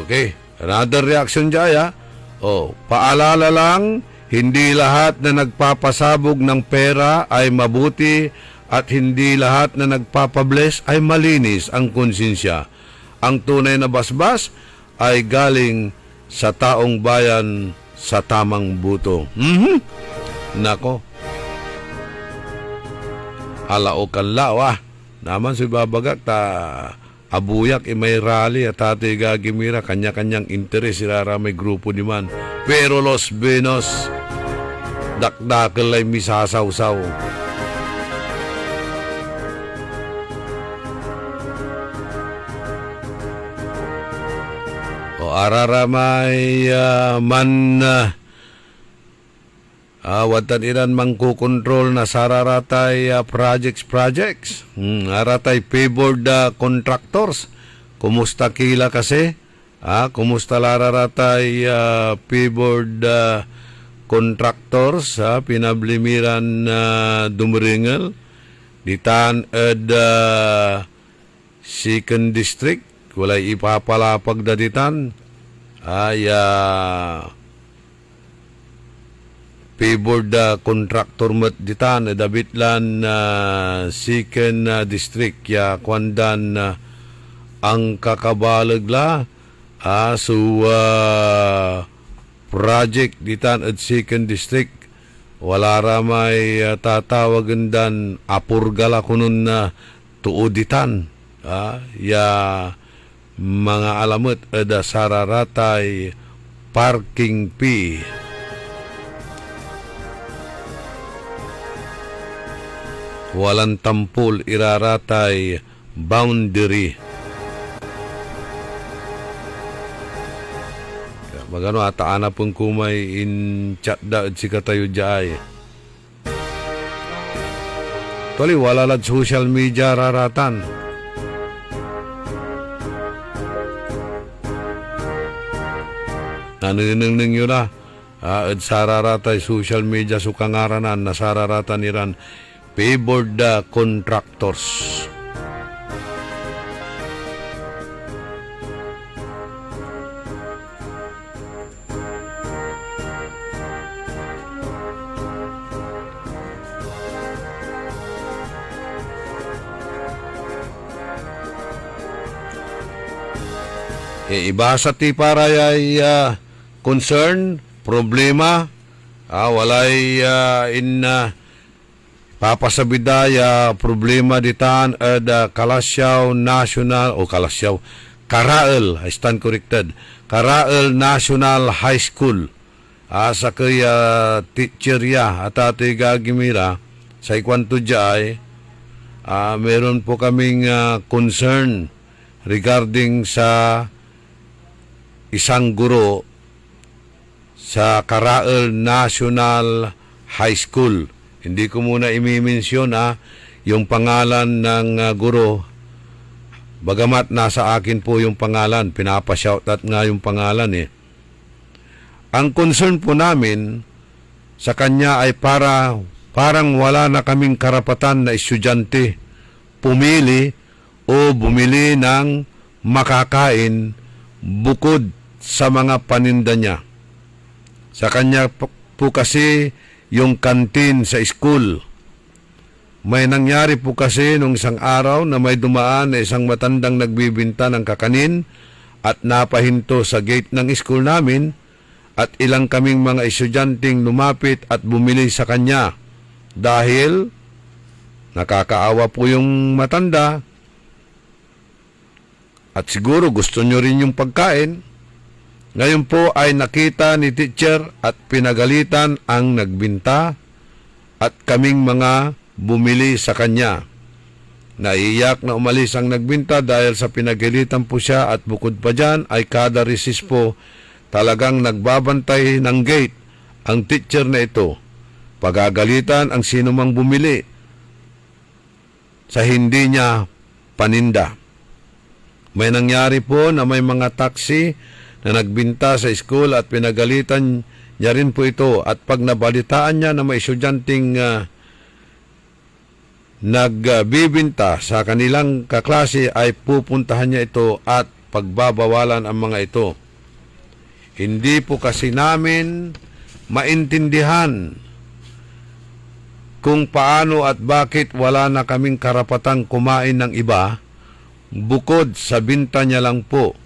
Okay, another reaction dyan paalala lang, hindi lahat na nagpapasabog ng pera ay mabuti at hindi lahat na nagpapabless ay malinis ang konsensya. Ang tunay na basbas ay galing sa taong bayan sa tamang buto. Nako. Alao kan lawa. Naman si babagak ta abuyak may rally at ate gagimira kanya-kanyang interes irara may grupo di man. Pero Los Benos dakdakal ay misasaw-saw. O araramay watan iran mangkukontrol na sararatay projects. Aratay favored contractors. Kumusta kila kasi? Kumusta lararatay favored contractors? Pinablimiran dumringal. Ditan second district. Walay ipapalapag daditan. Favored contractor mat ditan dabitlan second district ya kwandan ang kakabalagla project ditan at second district wala ramay tatawagan dan apurgala kunun na tuuditan ya mga alamot ada sararatay parking fee. Walang tampol iraratay boundary. Magano ataan na pong kumay in chat da si katayo jay. Toli wala lad social media raratan. Naniningning yun na. Sararatay social media sukangaranan na sararatan iran favored contractors. Ibasa ti para ay concern, problema, walay papasabidaya problema ditan ada Kalasyaw National o Kalasyaw Karael, I stand corrected. Karael National High School. Sa kaya teacher ya at ate gagimira sa ikwanto jay meron po kaming concern regarding sa isang guro sa Karael National High School. Hindi ko muna imimensyon yung pangalan ng guro. Bagamat nasa akin po yung pangalan, pinapashoutout nga yung pangalan . Ang concern po namin sa kanya ay parang wala na kaming karapatan na estudyante pumili o bumili ng makakain bukod sa mga paninda niya. Sa kanya po kasi yung kantin sa school. May nangyari po kasi nung isang araw na may dumaan na isang matandang nagbibinta ng kakanin at napahinto sa gate ng school namin at ilang kaming mga estudyanteng lumapit at bumili sa kanya dahil nakakaawa po yung matanda at siguro gusto nyo rin yung pagkain. Ngayon po ay nakita ni teacher at pinagalitan ang nagbinta at kaming mga bumili sa kanya. Naiiyak na umalis ang nagbinta dahil sa pinagalitan po siya at bukod pa dyan ay kada recess po talagang nagbabantay ng gate ang teacher na ito. Pagagalitan ang sino mang bumili sa hindi niya paninda. May nangyari po na may mga taxi na nagbinta sa school at pinagalitan niya rin po ito at pag nabalitaan niya na may estudyanteng nagbibinta sa kanilang kaklase ay pupuntahan niya ito at pagbabawalan ang mga ito. Hindi po kasi namin maintindihan kung paano at bakit wala na kaming karapatang kumain ng iba bukod sa binta niya lang po.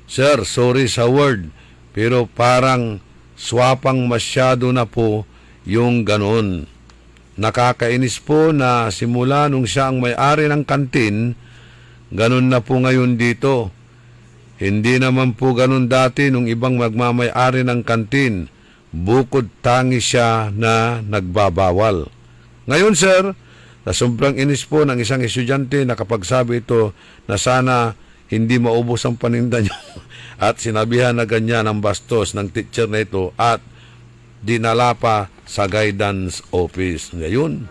Sir, sorry sa word, pero parang swapang masyado na po yung ganon. nakakainis po na simula nung siya ang may-ari ng kantin, ganun na po ngayon dito. Hindi naman po ganun dati nung ibang magmamay-ari ng kantin. Bukod tangi siya na nagbabawal. Ngayon, sir, na sobrang inis po ng isang estudyante na kapagsabi ito na sana hindi maubos ang paninda niyo at sinabihan na ganyan ang bastos ng teacher na ito at dinala pa sa guidance office. Ngayon,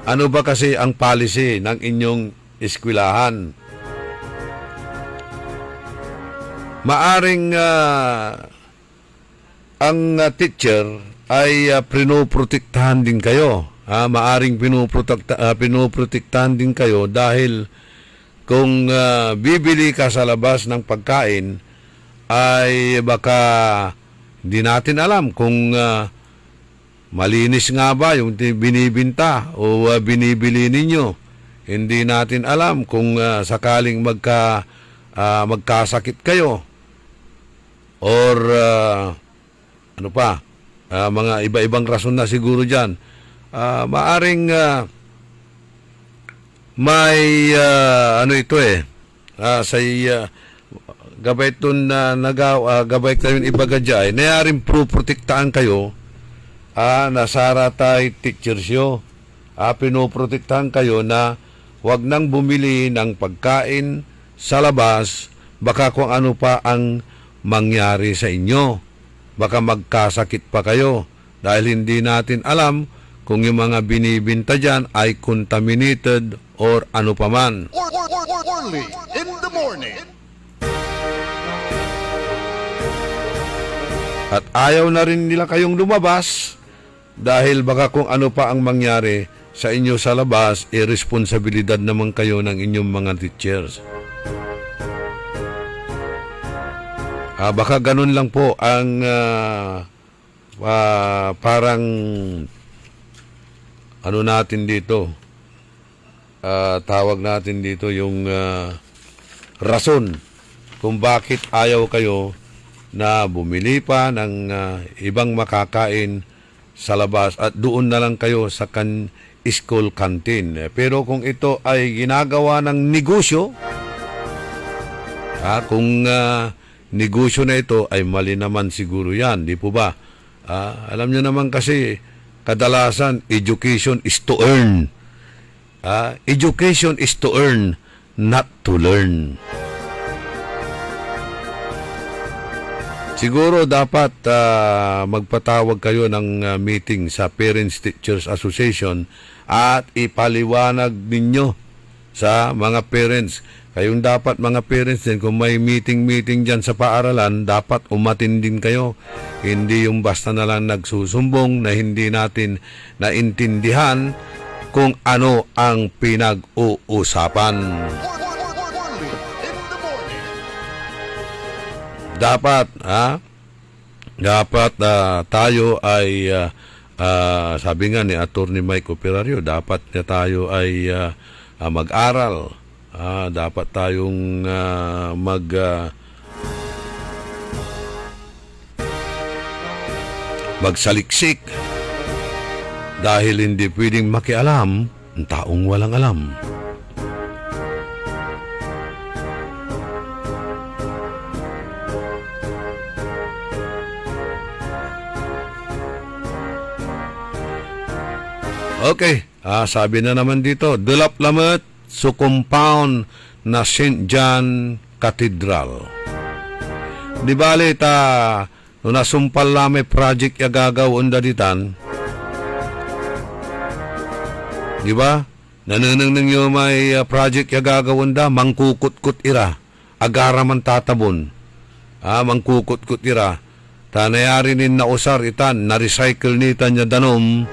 ano ba kasi ang policy ng inyong eskwelahan? Maaring ang teacher ay pinoprotektahan din kayo. Maaring pinoprotektahan din kayo dahil kung bibili ka sa labas ng pagkain ay baka di natin alam kung malinis nga ba yung binibinta o binibili ninyo. Hindi natin alam kung sakaling magkasakit kayo or ano pa, mga iba-ibang rason na siguro dyan. Maaring may ano ito say gabay ito na gabay kayo ibaga dyan, nayaring protektaan kayo nasara tayo teachers yo. Pinoprotektahan kayo na wag nang bumili ng pagkain sa labas, baka kung ano pa ang mangyari sa inyo. Baka magkasakit pa kayo dahil hindi natin alam kung yung mga binibinta dyan ay contaminated or ano paman.
Early in the morning.
At ayaw na rin nila kayong lumabas dahil baka kung ano pa ang mangyari sa inyo sa labas, irresponsibilidad naman kayo ng inyong mga teachers. Baka ganun lang po ang parang ano natin dito, tawag natin dito yung rason kung bakit ayaw kayo na bumili pa ng ibang makakain sa labas at doon na lang kayo sa school canteen. Pero kung ito ay ginagawa ng negosyo, kung negosyo na ito ay mali naman siguro yan, di po ba? Alam nyo naman kasi kadalasan education is to earn. Education is to earn, not to learn. Siguro dapat magpatawag kayo ng meeting sa Parents Teachers Association at ipaliwanag ninyo sa mga parents. Kayong dapat mga parents din, kung may meeting dyan sa paaralan, dapat umatin din kayo. Hindi yung basta na lang nagsusumbong na hindi natin naintindihan kung ano ang pinag-uusapan. Dapat, tayo ay, sabi nga ni Atty. Mike Operario, dapat na tayo ay mag-aral. Dapat tayong magsaliksik dahil hindi pwedeng makialam ang taong walang alam. Okay, sabi na naman dito, dulap lamat sa compound na St. John Cathedral. Di bali no nasumpal la may project ya gagawon da ditan. Di ba? Nananang nyo may project ya gagawon da, mangkukut-kut ira. Agara man tatabon. Mangkukut-kut ira. Tanayari nin nausar itan, na-recycle nitan ya danom.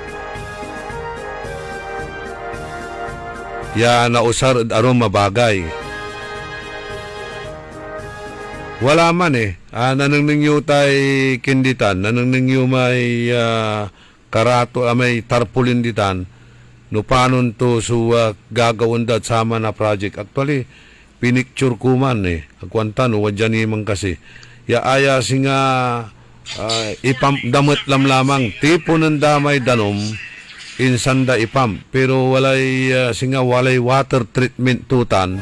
Ya nausar aron mabagay. Wala man nanang ninyo tay kinditan, nanang ninyo may karato, may tarpulin ditan, no panon to gagawin dat sama na project. Actually, pinicture ko man agwanta no wadyan imang kasi. Ya aya singa ipam damot lamang tipo ng damay danom insanda ipam pero walay singa walay water treatment tutan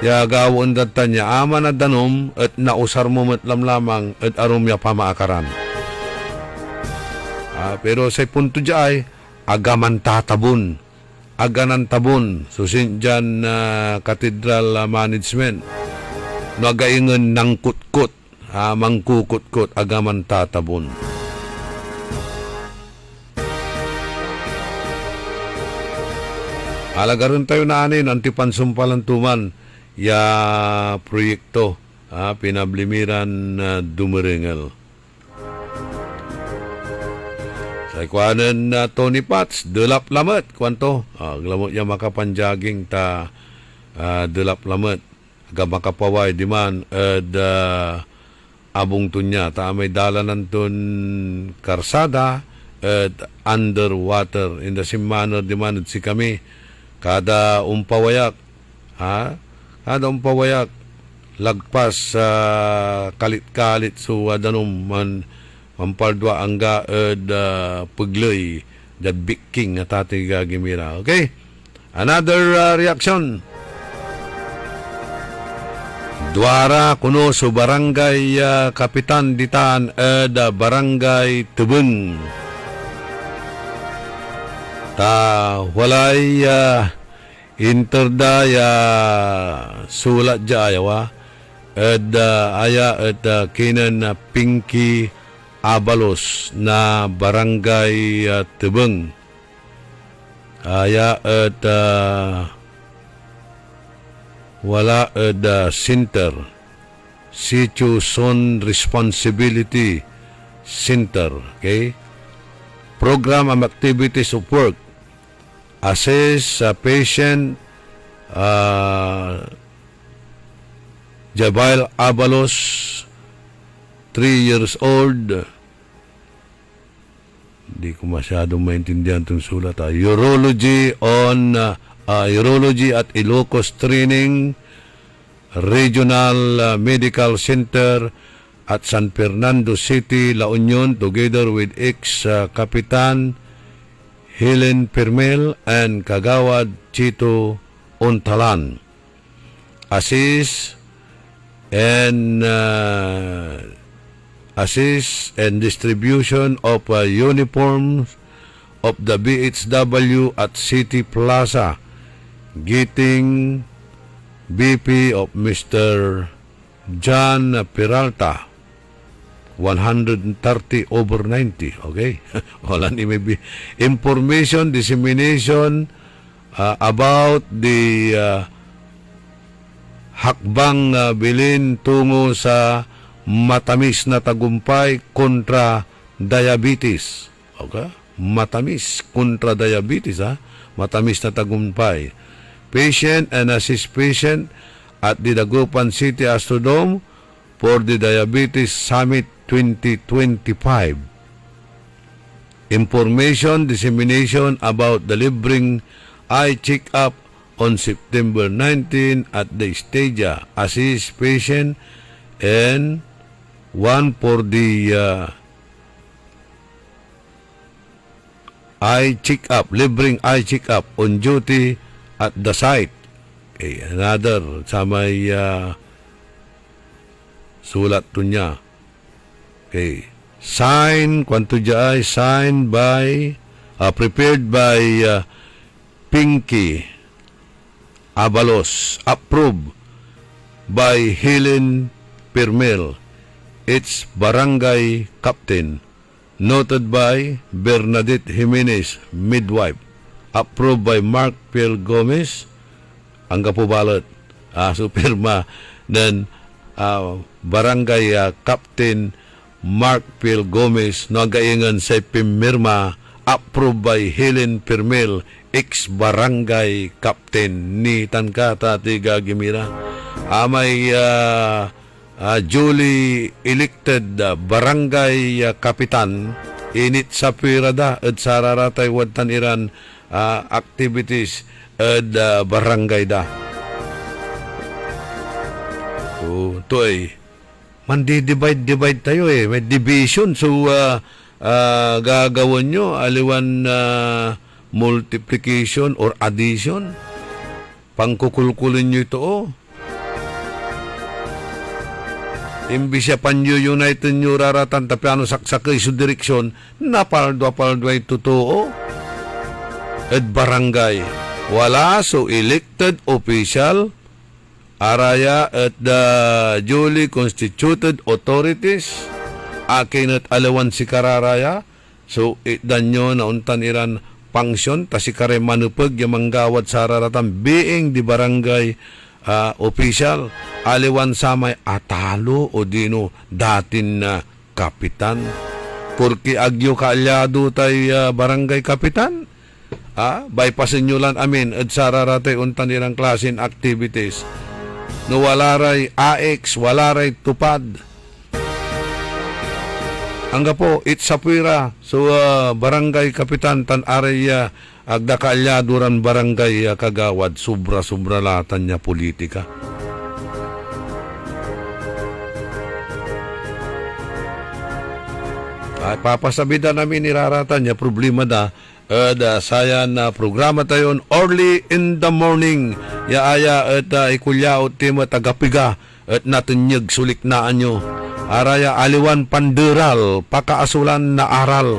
ya gawon datan niya ama na danom at nausar mo lamang at arum ya pamaakaran pero sa punto jay agaman tatabon aganan tabon susin dyan cathedral management nagaingan ng kutkut mangkukut-kut agaman tatabon. Alagaran tayo na anin antipansumpalan tuman ya proyekto pinablimiran dumerengal. Sa ikuanan na Tony Pats, delap lamat kwanto. Glamot niya makapanjaging ta delap lamat. Aga makapaway di man abong tunya ta may dalanan tun karsada at underwater in the same manner di man si kami kada umpawayak lagpas sa kalit-kalit so danom man mampardwa angga pagloy the big king at ating gagimira. Okay, another reaction. Duara kuno so barangay Kapitan Ditan barangay Tubeng. Ta walay interdaya sulat jayawa aya kinan Pinky Abalos na barangay Tubeng. Aya wala center situation responsibility center. Okay, program and activities of work assess patient Jabail Abalos 3 years old. Hindi ko masyadong maintindihan itong sulat. Urology on Urology at Ilocos Training Regional Medical Center at San Fernando City, La Union, together with ex-Kapitan Helen Permel and Kagawad Chito Ontalan. Assist and distribution of uniforms of the BHW at City Plaza. Getting BP of Mr. John Peralta 130/90. Okay. Wala ni maybe information dissemination about the hakbang bilin tungo sa matamis na tagumpay kontra diabetes. Okay? Matamis kontra diabetes matamis na tagumpay. Patient and assist patient at the Dagupan City Astrodome for the Diabetes Summit 2025. Information dissemination about delivering eye check-up on September 19 at the Stadia. Assist patient and one for the eye check-up, delivering eye check-up on duty at the site. Okay, another sa may sulat to niya. Okay. Sign, kwanto dyan, signed by, prepared by Pinky Abalos, approved by Helen Permel, its barangay captain, noted by Bernadette Jimenez, midwife, approved by Mark P. Gomez, ang kapubalot, superma, then barangay captain Mark P. Gomez, nagaingan sa pimirma, approved by Helen Permel, ex-barangay captain ni Tankata Tiga Gimira. May duly elected barangay kapitan, init sa pirada at sararatay wadtan iran activities at barangay da. So, ito ay mandi-divide tayo eh. May division. So, gagawin nyo, aliwan multiplication or addition. Pangkukulkulin nyo ito, oh. Imbis siya panyo united nyo raratan, tapi ano saksakay sa direksyon, napaldo ito totoo. At barangay, wala so elected official, araya at the duly constituted authorities, akin at alawan si kararaya, so itan nyo na untan iran function, ta si kare manupag yung manggawad sa raratan, being di barangay official, aliwan sa may atalo o dino datin na kapitan. Porque agyo kaalyado tay barangay kapitan, bypassin nyo lang amin at sararate untan nilang klasin activities. No walaray AX, walaray tupad. Angga po, itsapwira. So, barangay kapitan tan aray agda kaalyaduran barangay kagawad, sobra-sobra latan niya politika. Ay papasabida namin niraratan niya problema saya na programa tayo early in the morning. Yaaya at ikulyaot tema tagapiga at natunyag sulik na anyo. Araya aliwan panderal, pakaasulan na aral.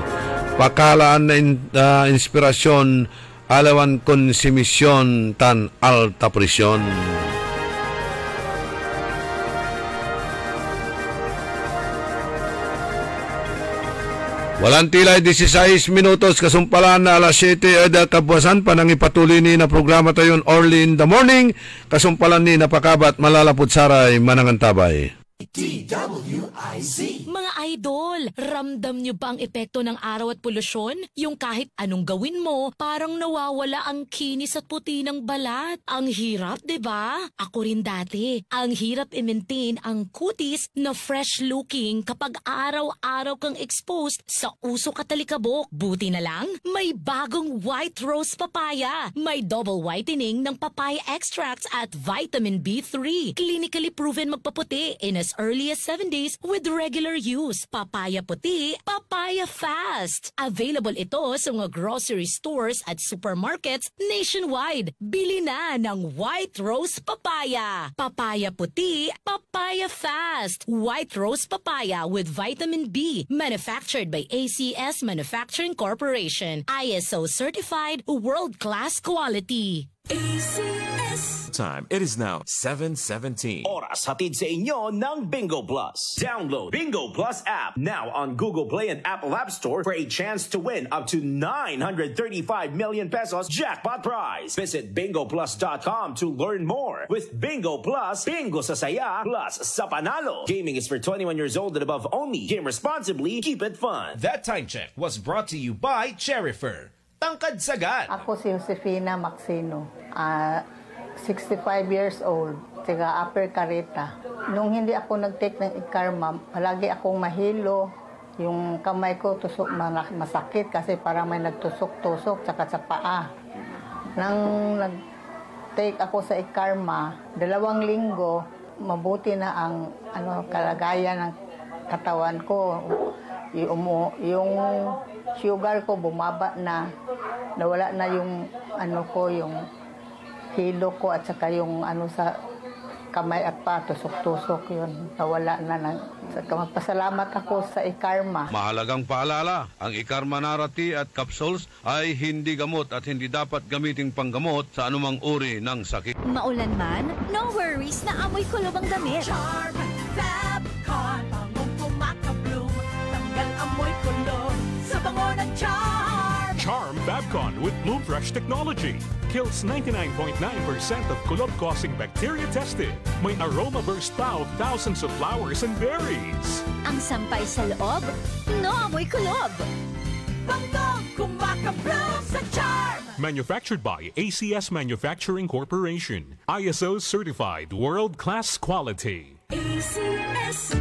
Pakalaan na inspirasyon, alawan konsumisyon tan alta presyon. Walang tilay 16 minutos kasumpalan na alas 7 at kabuwasan panang ipatuloy ni na programa tayo early in the morning. Kasumpalan ni napakabat malalapot saray manangantabay.
DWIZ. Mga idol, ramdam nyo ba ang epekto ng araw at polusyon? Yung kahit anong gawin mo, parang nawawala ang kinis at puti ng balat. Ang hirap, diba? Ako rin dati. Ang hirap i-maintain ang kutis na fresh looking kapag araw-araw kang exposed sa usok at talikabok. Buti na lang, may bagong White Rose Papaya. May double whitening ng papaya extracts at vitamin B3. Clinically proven magpaputi in as early as 7 days with regular use. Papaya puti, papaya fast. Available ito sa mga grocery stores at supermarkets nationwide. Bili na ng White Rose Papaya. Papaya puti, papaya fast. White Rose Papaya with vitamin B. Manufactured by ACS Manufacturing Corporation. ISO certified, world-class quality.
ACS. Time. It is now 7:17.
Oras hatid sa inyo ng Bingo Plus. Download Bingo Plus app now on Google Play and Apple App Store for a chance to win up to 935 million pesos jackpot prize. Visit bingoplus.com to learn more. With Bingo Plus, bingo sa saya plus sa panalo. Gaming is for 21 years old and above only. Game responsibly. Keep it fun.
That time check was brought to you by Cherifer. Tangkad Sagad.
Ako si Josefina Maxino, 65 years old, taga Upper Carita. Nung hindi ako nag-take ng Ikarma, palagi akong mahilo. Yung kamay ko tusok, masakit kasi parang may nagtusok-tusok tsaka sa paa. Nang nag-take ako sa Ikarma, 2 linggo, mabuti na ang kalagayan ng katawan ko. Yung sugar ko bumaba na, nawala na yung yung hilo ko at saka yung sa kamay at pa, tusok-tusok yun, nawala na. Magpasalamat ako sa Ikarma.
Mahalagang paalala, ang Ikarma Narati at capsules ay hindi gamot at hindi dapat gamiting panggamot sa anumang uri ng sakit.
Maulan man, no worries na amoy kulob ang damit.
Charm Fabcon, bangong kumakabloom, tanggal amoy kulob sa bango ng Charm.
Charm Fabcon with Bloom Fresh technology kills 99.9% of kulob-causing bacteria tested. May aroma burst pa of thousands of flowers and berries.
Ang sampay sa loob, no amoy kulob.
Bangong kumakabloom sa Charm.
Manufactured by ACS Manufacturing Corporation. ISO certified world-class quality.
ACS.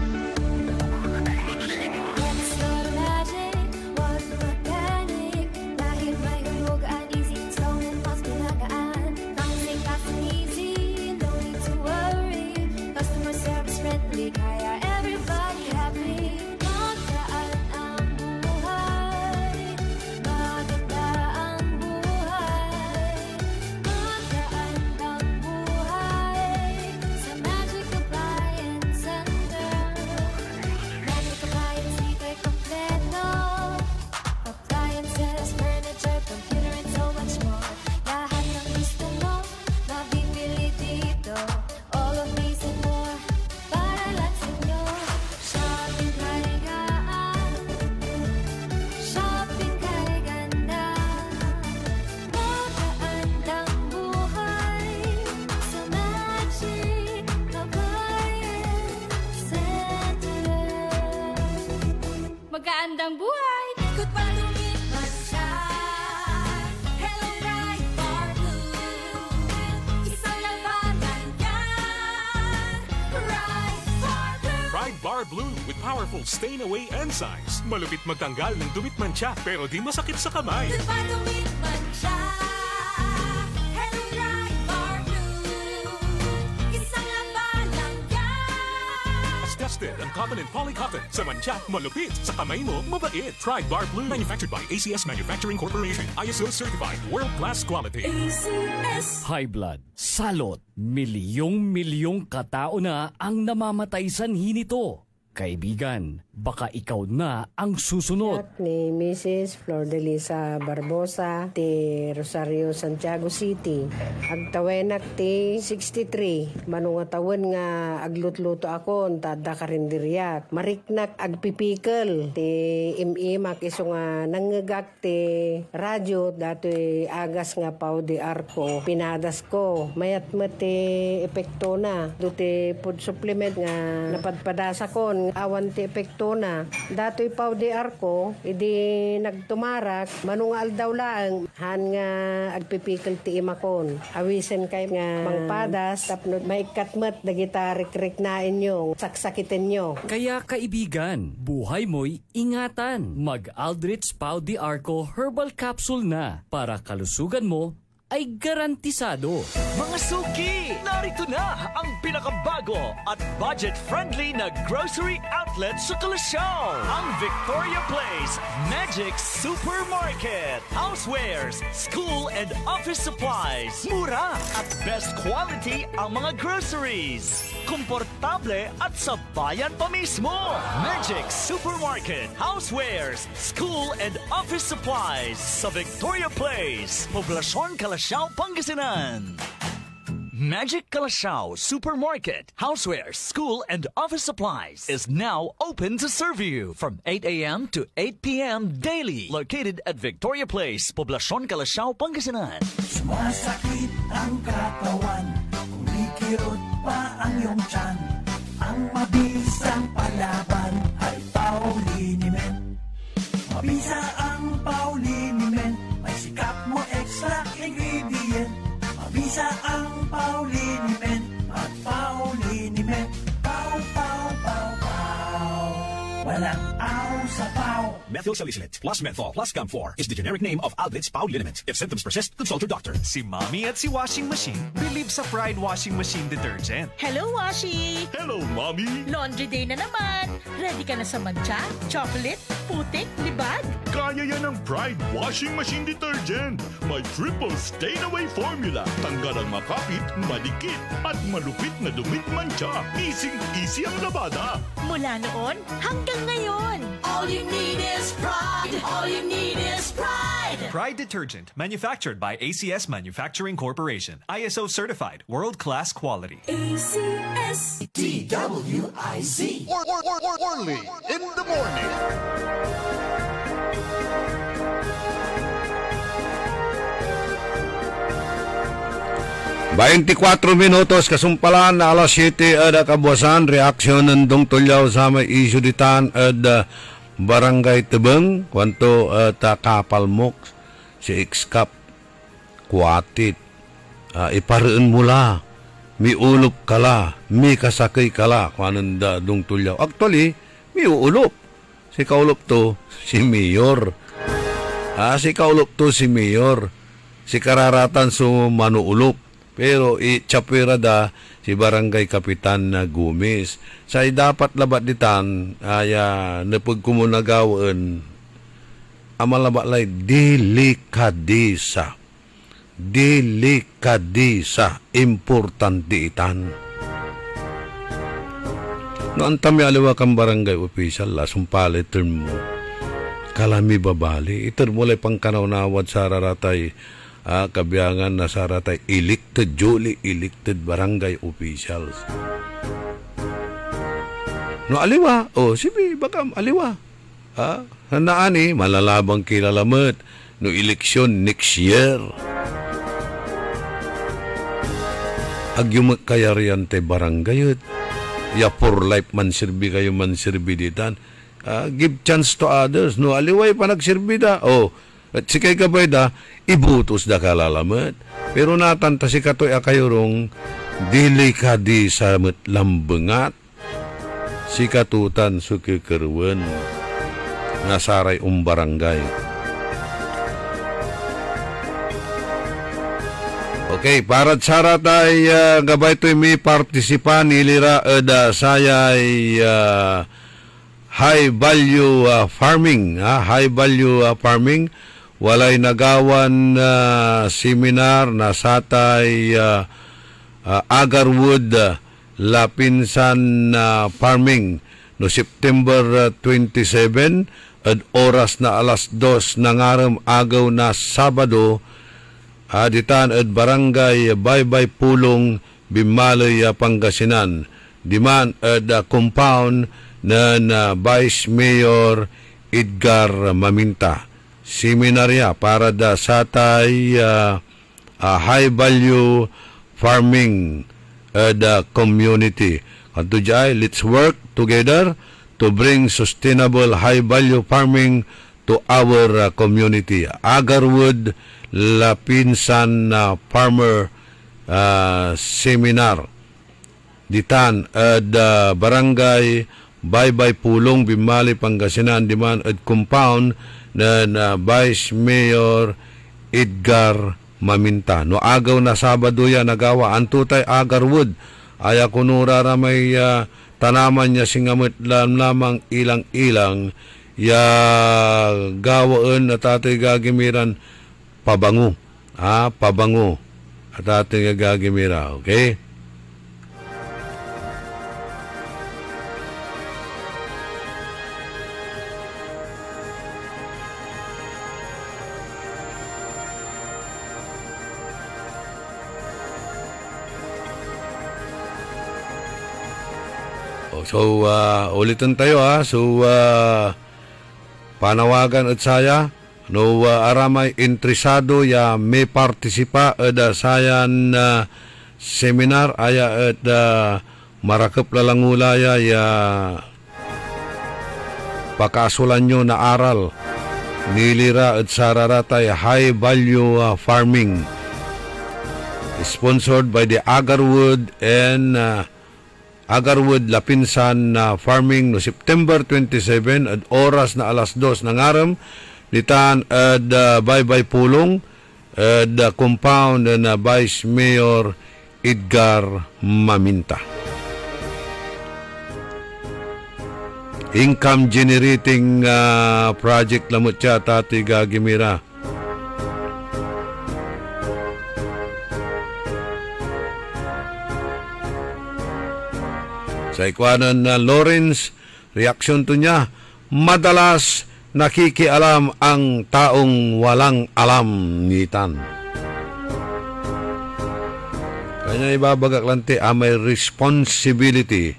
Kaya every ang buhay. Ikot pa lumipas siya. Hello, Pride Bar Blue. Isang labanan yan. Pride Bar Blue.
Pride Bar Blue with powerful stain-away enzymes. Malupit magtanggal ng dumit mancha pero di masakit sa kamay.
Ikot pa lumipas siya. Hello, Pride Bar Blue. Isang labanan yan.
As tested ang cotton and polycotton. Sa mancha, malupit. Sa kamay mo, mabait. Pride Bar Blue. Manufactured by ACS Manufacturing Corporation. ISO certified. World-class quality.
ACS.
High blood, salot, milyong-milyong katao na ang namamatay sanhi nito. Kaibigan, baka ikaw na ang susunod.
Ni Mrs. Flordelisa Barbosa, ti Rosario, Santiago City. Agtawenak ti 63. Manungatawan nga aglutluto ako, tada karindiryak. Mariknak agpipikal. Ti imimak iso nga nangagak ti radyo, dato'y agas nga pao di arko. Pinadas ko. Mayat mo ti epekto na. Duti food supplement nga napadpadasa ko. Awan ti epekto na. Dato'y pao di arko, idi nagtumarak, manungal daw lang, han nga agpipikal ti imakon. Awisen kay nga mangpadas, tapno maikatmat, dagita rik-rik na inyo, saksakitin nyo.
Kaya kaibigan, buhay mo'y ingatan. Mag-Aldrich Pau di Arco Herbal Capsule na para kalusugan mo ay garantisado.
Mga suki, narito na ang pinakabago at budget-friendly na grocery outlet sa Kalasyaw. Ang Victoria Place Magic Supermarket. Housewares, school and office supplies. Mura at best quality ang mga groceries. Komportable at sa bayan pa mismo. Magic Supermarket. Housewares, school and office supplies sa Victoria Place. Poblasyon Kalasyaw, Pangasinan. Magic Kalasyaw Supermarket, Housewares, School and Office Supplies is now open to serve you from 8 a.m. to 8 p.m. daily. Located at Victoria Place, Poblasyon Kalasyaw, Pangasinan.
Sumasakit ang katawan, kumikirot pa ang iyong tiyan. Ang mabisang palaban ay Pauliniment. Mabisa ang Pauliniment, may sikap mo extra ingredient. Mabisa ang Pauliniment at Pauliniment. Pau, pau, pau, pau. Walang aw sa pau.
Methyl salicylate plus menthol plus camphor is the generic name of Aldrich Pauliniment. If symptoms persist, consult your doctor.
Si Mommy at si Washing Machine believe sa Pride Washing Machine Detergent.
Hello, Washi!
Hello, Mommy!
Laundry day na naman. Ready ka na sa mancha, chocolate, putik, libag?
Kaya yan ang Pride Washing Machine Detergent. May triple stain-away formula. Tanggal ang makapit, malikit, at malupit na dumit mancha. Easy-easy ang labada.
Mula noon hanggang ngayon. All you need is pride. All you need is pride.
Pride Detergent, manufactured by ACS Manufacturing Corporation. ISO certified, world-class quality.
ACS
DWIZ. Orly in the morning.
...24 minutos kasumpalan na alas 7 ada kabuasan reaksyon nandong tulyaw sa may isyu ditan ada barangay Tebeng kwanto takapalmok si X-Cup kuatit ipareen mula mi ulup kala mi kasakay kala kanan da dong tulyaw actually mi ulup si kaulup to si Mayor si kaulup to si Mayor si kararatan so manuulup pero itchapira da si Barangay Kapitan na Gumis. Sa dapat labat ditan, aya napagkumunagawan, amalabalay, delikadisa. Delikadisa. Importante itan. Noon tami aliwa kang barangay official, sumpali term mo. Kalami babali. Iter mulay pangkanawawad sa raratay kabiyangan na sa ratay elected, duly elected barangay officials. No aliwa, sibi, baka aliwa. Hanaani, malalabang kilalamat no eleksyon next year. Agyumak kaya riyan te barangayot. Ya for life man sirbi kayo man sirbi ditan. give chance to others. No, aliway pa nagsirbida. At si kay kabay da, ibutos da kalalamat. Pero natanta si katoy akayorong, dili ka di sa lambengat. Si katutan sukikerwen. Nasaray barangay. Okay, para sarat ay gabay to'y may partisipan nilira da sayay high value farming, high value farming. Walay nagawan seminar na satay Agarwood Lapinsan farming no September 27 at oras na alas 2 ng araw agaw na Sabado. Aditan at barangay Baybay Pulong, Bimaloy, Pangasinan. Diman at compound na Vice Mayor Edgar Maminta. Seminarya para da satay high value farming the community. Kanto jay, let's work together to bring sustainable high value farming to our community. Agarwood Lapinsan Farmer Seminar. Ditan at barangay Baybay Pulong, Bimali, Pangasinan. Diman at compound na Vice Mayor Edgar Maminta. No agaw na Sabado yan nagawa. Antutay Agarwood. Aya kunura na may tanaman niya singamit lamang ilang-ilang ya gawaan at ating gagimiran pabango. Pabango. At ating gagimira. Okay? So, ulitin tayo So, panawagan at saya. No, aramay interesado ya may partisipa da sayan seminar aya at marakap lalangulaya ya pakasulan nyo na aral nilira at sararatay high value farming sponsored by the Agarwood and Agarwood Lapinsan Farming no September 27 at oras na alas 2 ng araw. Ditan at Baybay Pulong at compound na Vice Mayor Edgar Maminta. Income generating project lamot siya tati gagimira. Sa ikwanan na Lawrence, reaksyon to niya, madalas nakikialam ang taong walang alam nitan. Kanya ibabagak lanti, may responsibility.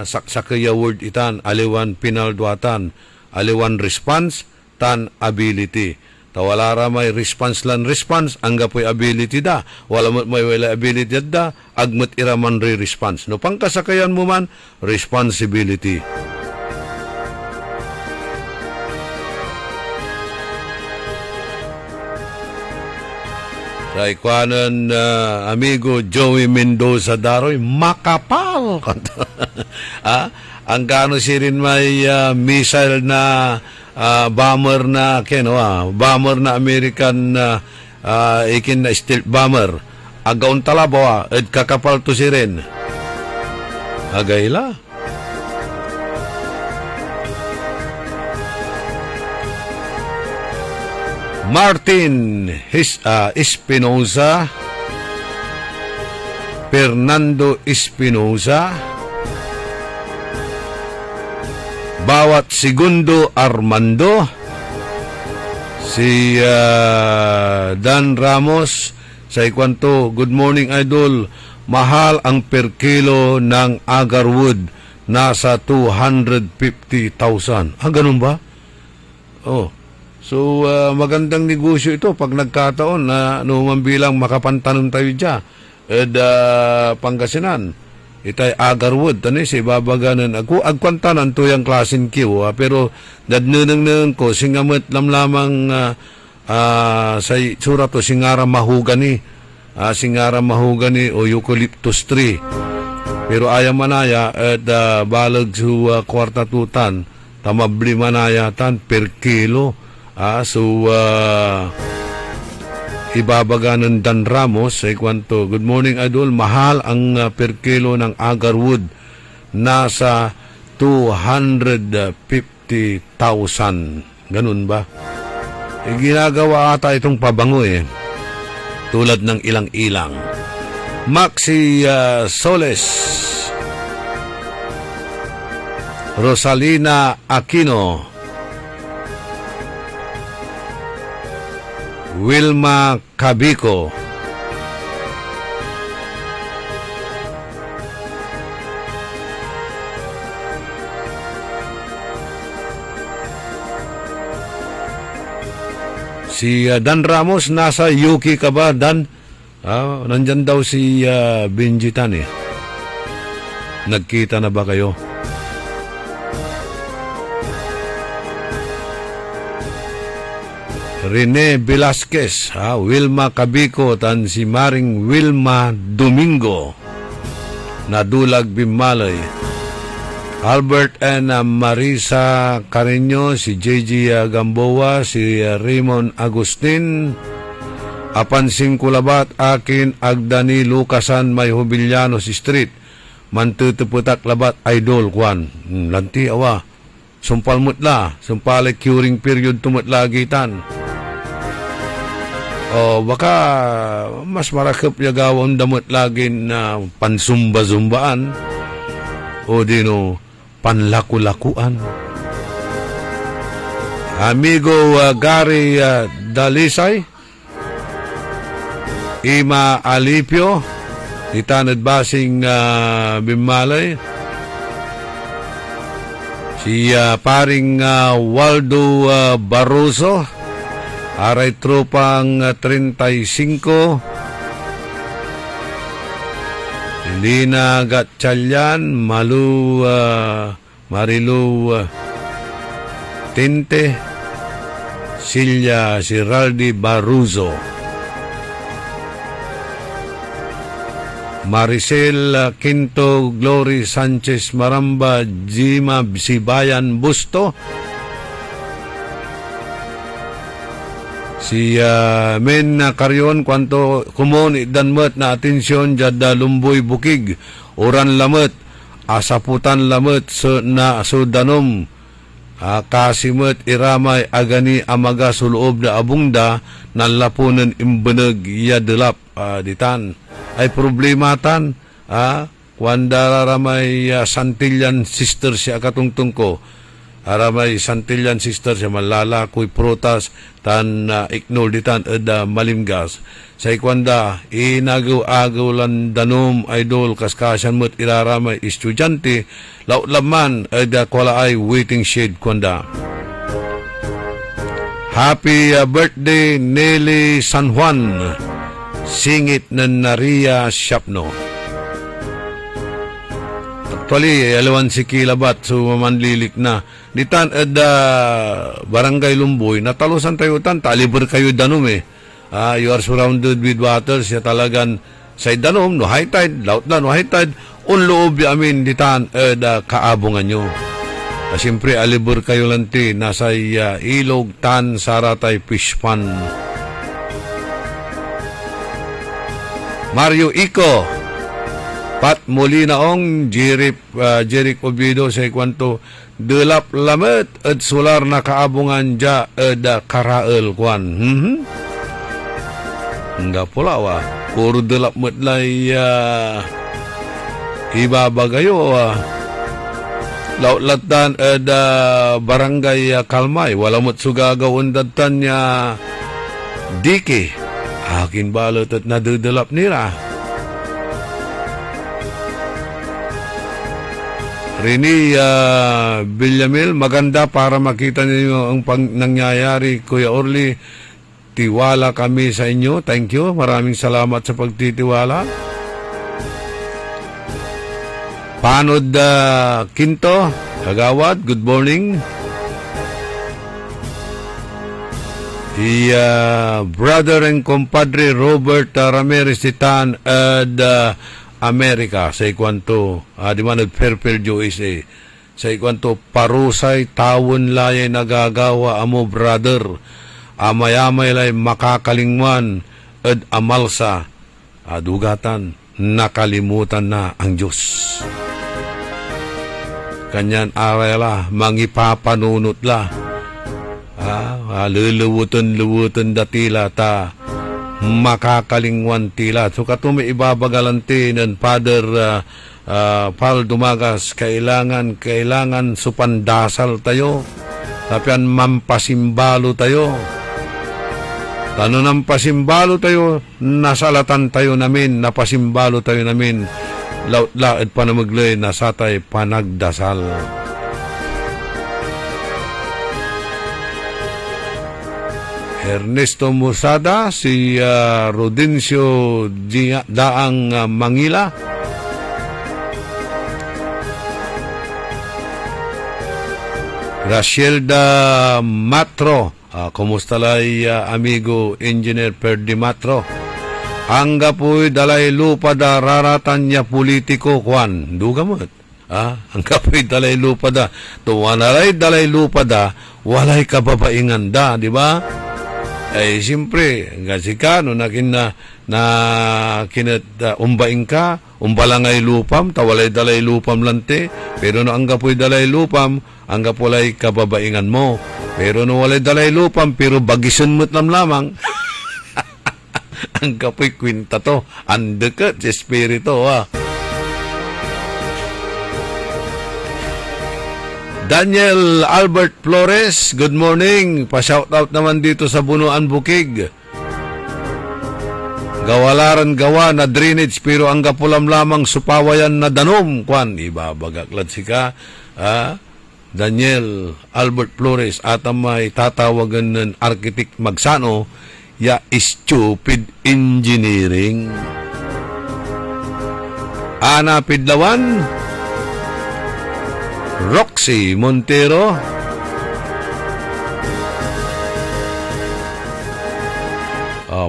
Saksakaya word itan, aliwan pinalduatan, aliwan response, tan ability. Tawala ra may response lan response, anggapoy ability da. Wala mo may wala ability da, agmat iraman re-response. No pangkasakayan mo man, responsibility. Sa ikwanan amigo Joey Mendoza Daroy, makapal. Ang gano si rin may missile na bomber na bomber na American ikin na stealth bomber. Agaon talabawa at kakapal to si rin. Agayla. Martin Espinosa, Fernando Espinosa, Bawat Segundo Armando, si Dan Ramos, sa ikwanto, good morning idol, mahal ang per kilo ng Agarwood, nasa 250,000. Ganun ba? So, magandang negosyo ito pag nagkataon na bilang makapantanom tayo dyan. Pangasinan. itay agarwood tani si babaganan ako agkwantanan to yung klasin kiw pero dadneneng ko singamot lamang sa tsura to singara mahugani o eucalyptus tree pero ayam manaya at balag su kwarta tutan tamabli manaya tan per kilo ibabaganan Dan Ramos sa kwanto. Good morning, Idol. Mahal ang per kilo ng agarwood. Nasa 250,000. Ganun ba? Ginagawa ata itong pabango tulad ng ilang-ilang. Maxi Soles. Rosalina Aquino. Wilma Cabico. Si Dan Ramos, nasa Yuki ka ba, Dan? Nandyan daw si Benji Tan Nagkita na ba kayo? Rene Velasquez, Wilma Cabico, tan si Maring Wilma Domingo, Nadulag Bimalay, Albert and Marisa Carreño, si JG Gamboa, si Raymond Agustin, Apansing Kulabat, akin Agdani Lucasan, May Jubilianos Street, Mantutuputak Labat, Idol Kwan, lanti awa, sumpal mutla, sumpal curing period tumutla gitan. Baka mas marakap yagawang damot lagi na pansumba-zumbaan o dino panlaku-lakuan. Amigo Gary Dalisay, Ima Alipio, Itanad Basing Bimalay, si paring Waldo Barroso, Aray Tropang 35, Lina Gatchalian, Marilu Tinte, Silya Siraldi Baruzo, Maricel Quinto, Glory Sanchez Maramba, Jima Sibayan Busto, si Men Karyon kwanto kumon idanmet na atensyon jada lumboy bukig oran lamet asaputan lamet na sudanom kasimet iramay agani amaga suloob na abungda nalapunan imbeneg iya delap ditan ay problematan kwanda ramay Santillan sister siya katungtung ko aramay Santillan sister siya malala kuy protas tan ignore ditan eda malimgas sa ikwanda inagaw-agaw lan danom idol kaskasan mo't iraramay estudyante laut laman eda kwala ay waiting shade kwanda. Happy birthday Nelly San Juan, singit na Naria Shapno. Actually, alawan si Kilabat, so manlilik na. Ditan eda Barangay Lumboy, natalusan tayo tan, taliber kayo danom you are surrounded with water, siya talagan sa danom, no high tide, laut na no high tide, unloob amin ditan eda kaabungan nyo. Siyempre, alibur kayo lanti, nasa ilog, tan, saratay, fish pan. Mario Ico, Pat Molinaong, Jeric Obido sa ikwanto, delap lamet at solar na kaabungan ja eda karael kwan. Nga pula wa, puro delap metlay ibabagayo lautlatan eda barangay Kalmay, walamot sugagaw datan niya diki. Akin balot at nadudelap nila. Rini Villamil, maganda para makita niyo ang nangyayari, Kuya Orly. Tiwala kami sa inyo. Thank you. Maraming salamat sa pagtitiwala. Panod Quinto, Kagawad, good morning. Brother and compadre Robert Ramirez Titan at America sa ikwanto di man nagperper USA sa ikwanto parusay tawon layay nagagawa amo brother amayamay lay makakalingwan at amalsa adugatan nakalimutan na ang Diyos kanyan arela mangipapanunot la luluwutan datila ta makakalingwan tila. So katumi ibabagalanti ng Father Paul Dumagas, kailangan supandasal tayo. Tapian mampasimbalo tayo. Tano ng pasimbalo tayo, nasalatan tayo namin, napasimbalo tayo namin. Laot pa na maglay, nasatay panagdasal. Ernesto Musada, si Rodencio Daang Mangila, Gracielda Matro, kumusta lay amigo Engineer Perdi Matro, angga po'y dalay lupa da raratan niya politiko Juan, dugamot. Angga po'y dalay lupa da, tuwanalay dalay lupa da, walay kababaingan da, di ba? Ay siyempre, kasi ka, no, umbaing ka, umbalangay lupam, tawalay dalay lupam lante, pero no angga po'y dalay lupam, angga polay kababaingan mo. Pero no walay dalay lupam, pero bagison mo't lamang. Angga po'y kwinta to, andeket si espiritu, Daniel Albert Flores, good morning. Pa-shoutout naman dito sa Bunuan Bukig. Gawalaran gawa na drainage pero ang gapulam lamang supawayan na danom. Kwan, ibabagaklad sika. Daniel Albert Flores at may tatawagan ng architect Magsano ya stupid engineering. Ana Pidlawan, Roxy Montero,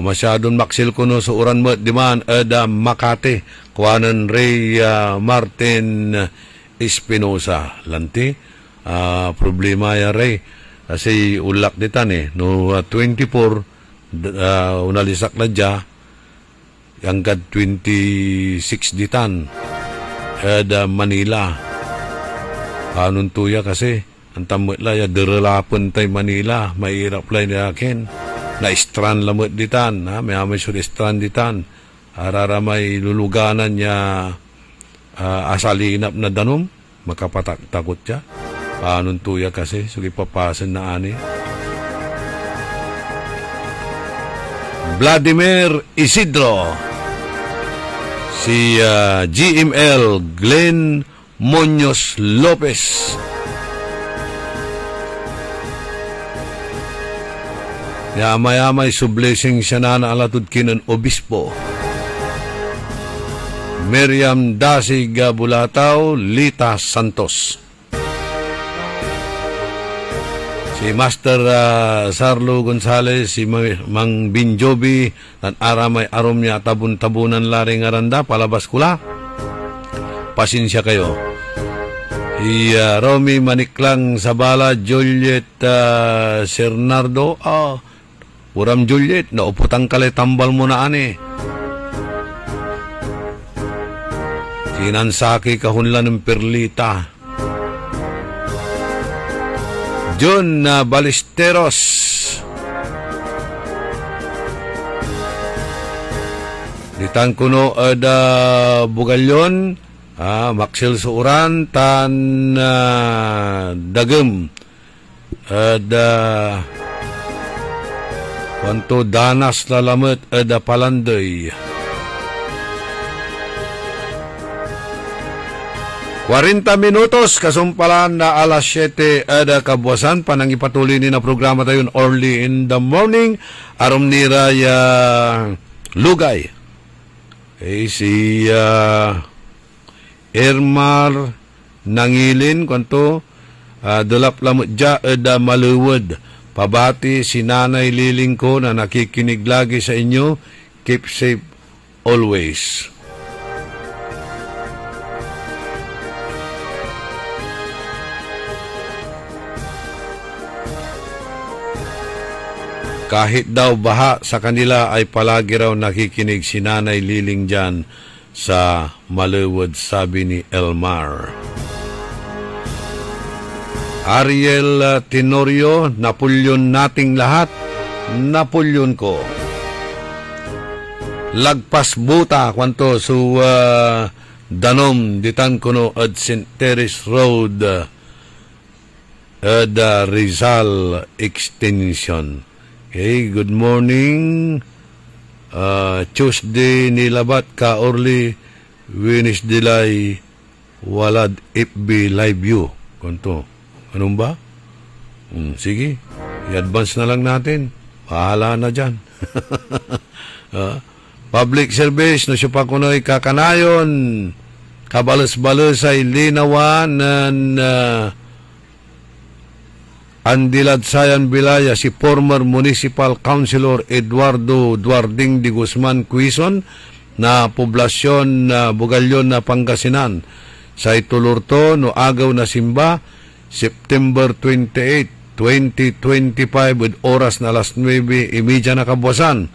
masyadong maksil ko no sa uran mo diman Makati kuanan Ray Martin Espinosa lanti problema ya Ray kasi ulak ditan no 24 unalisak na dya hanggang 26 ditan Manila. Anong tuya kasi, ang tamot la, derelapon tay Manila, mahirap lang na akin. Na-strand lamot ditan, may strand ditan. Arara may luluganan niya asalinap na danom, makapatakot siya. Anong tuya kasi, sugi papasan na ani. Vladimir Isidro, si GML Glenn Muñoz Lopez, yamay so blessing siya na alatod kinan obispo. Miriam Dasig Bulataw, Lita Santos, si Master Sarlo Gonzales, si Mang Binjobi, nan aramay arom niya tabun-tabunan laring aranda, palabas kula. Pasensya kayo. Romy Maniklang Sabala, Juliet Sernardo, Uram Juliet, nauputang kalay tambal mo na ani. Sinansaki kahunla ng Perlita. John Ballesteros, Ditang kuno ada Bugalyon, Maxil Suuran, tan Dagem, ada Wanto Danas Lalamet, ada Palandoy. 40 minutos, kasumpalan na alas 7 ada kabuasan, panang ipatuloy ni na programa tayo early in the morning, arom ni Raya Lugay. Si Ermar Nangilin, kwanto, dulap lamot dya, maluwod. Pabati si Nanay Liling ko na nakikinig lagi sa inyo. Keep safe always. Kahit daw baha sa kanila ay palagi raw nakikinig si Nanay Liling dyan sa Maluwod, sabi ni Elmar. Ariel Tenorio, Napulyon nating lahat, Napulyon ko. Lagpas buta, kwanto su danom, ditan kuno at St. Teresa Road, at Rizal Extension. Okay, good morning. Tuesday nilabat ka orly, Wednesday walad FB live view. Kunto. Anong ba? Sige, i-advance na lang natin. Bahala na dyan. Public service, no siya pa kuno'y kakanayon. Kabalos-balos ay linawan ng Andilad Sayan Bilaya si former Municipal Councilor Eduardo Duarding de Guzman Quezon na poblasyon na Bugalyon na Pangasinan sa itulurto no agaw na simba September 28, 2025 with oras na alas 9:30 na kabuwasan.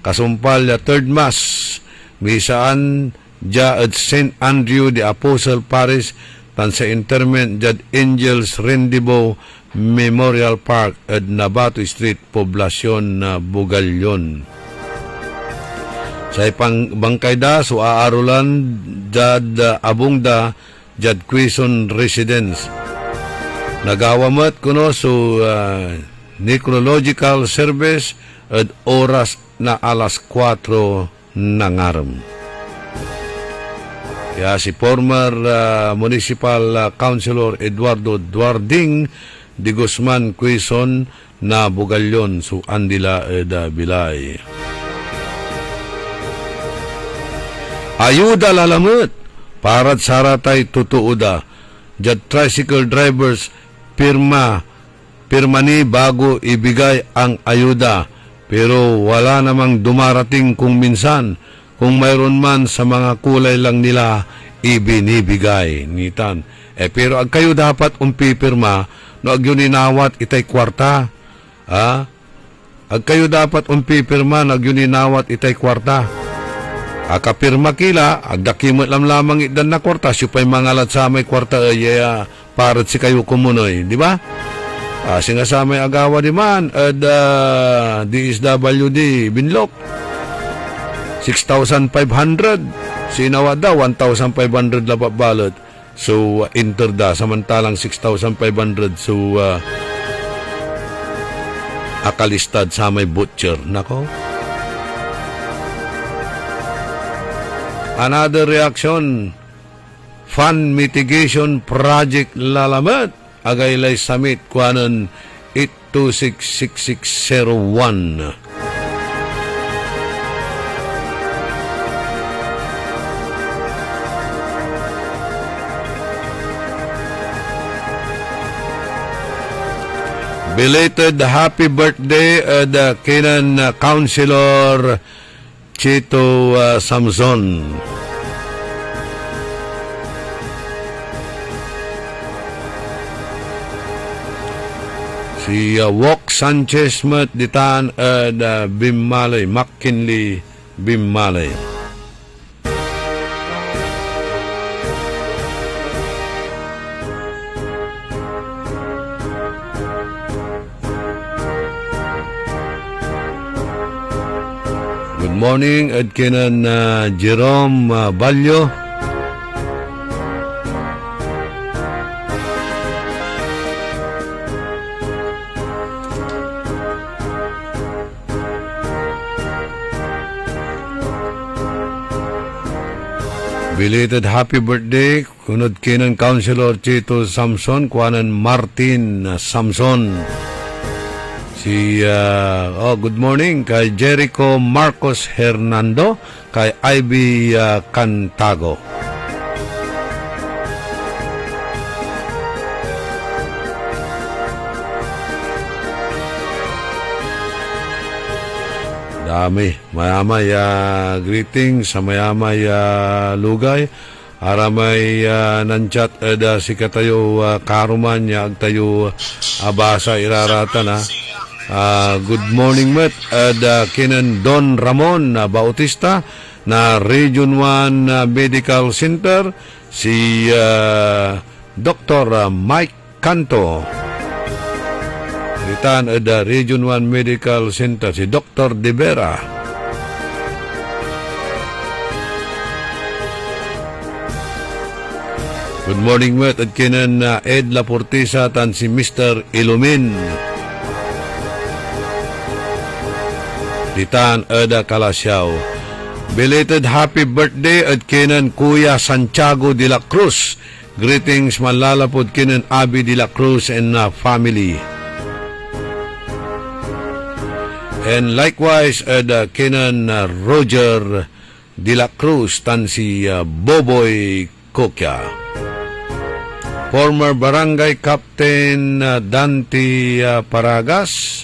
Kasumpal ya third mass misaan ja at St. Andrew the Apostle Parish tan sa interment jad Angels Rendezvous Memorial Park at Nabato Street, poblasyon na Bugalyon. Sa ipang bangkayda, so aarulan jad abungda jad Quezon Residence. Nagawamat kuno so necrological service at oras na alas 4 ng aram. Kaya si former Municipal Councilor Eduardo Duarding de Guzman Quezon na Bugalyon so andila eda bilay. Ayuda lalamut parat saratay totoo da jad tricycle drivers pirma ni bago ibigay ang ayuda pero wala namang dumarating kung minsan kung mayroon man sa mga kulay lang nila ibinibigay nitan. Pero ang kayo dapat umpipirma no agyon inawat itay kwarta. Ag kayo dapat umpipirma no agyon inawat itay kwarta. Akapirma kila, agdakimot lamang idan na kwarta, supay mangalat sa may kwarta parat si kayo kumunoy, di ba? Singa sa may agawa di man, at DSWD, Binlok, 6,500, sinawa da, 1,500 lapat balot. So, enter da, samantalang 6,500. So, akalistad sa may butcher. Nako. Another reaction, Fund Mitigation Project lalamat. Agaylay Summit, kuanan 8266601. Belated happy birthday the Kenan Councilor Chito Samson. Si Wok Sanchez Mat ditan Bimmalay, McKinley Bimmalay. Good morning, Edkinan Jerome Balyo. Belated happy birthday, kunod kinan Councilor Chito Samson, kuanan Martin Samson. Si, good morning kay Jericho Marcos Hernando, kay Ivy Cantago. Dami. Mayamay greeting sa mayamay lugay. Aramay nanchat si katayo karuman niya agtayo abasa iraratan good morning met kinan Don Ramon Bautista na Region 1 Medical Center si Dr. Mike Canto. Ritan Region 1 Medical Center si Dr. De Vera. Good morning, Met. At kinan Ed Laportisa tan si Mr. Ilumin. Ditan Eda Kalasyaw. Belated happy birthday at kinan Kuya Santiago de la Cruz. Greetings manlalapod kinan Abi de la Cruz and family. And likewise Eda kinan Roger de la Cruz tan si Boboy Kokya. Former Barangay Captain Dante Paragas.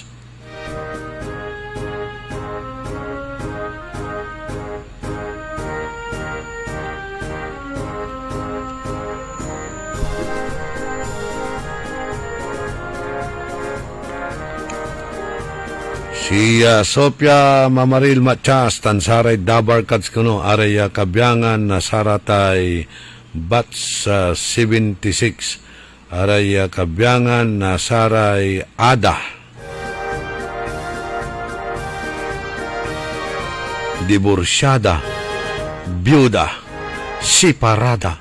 Si Sophia Mamaril Machas tansaray Dabar Katskuno aray kabyangan na saratay Bats 76 aray kabyangan na saray Ada divorsyada byuda separada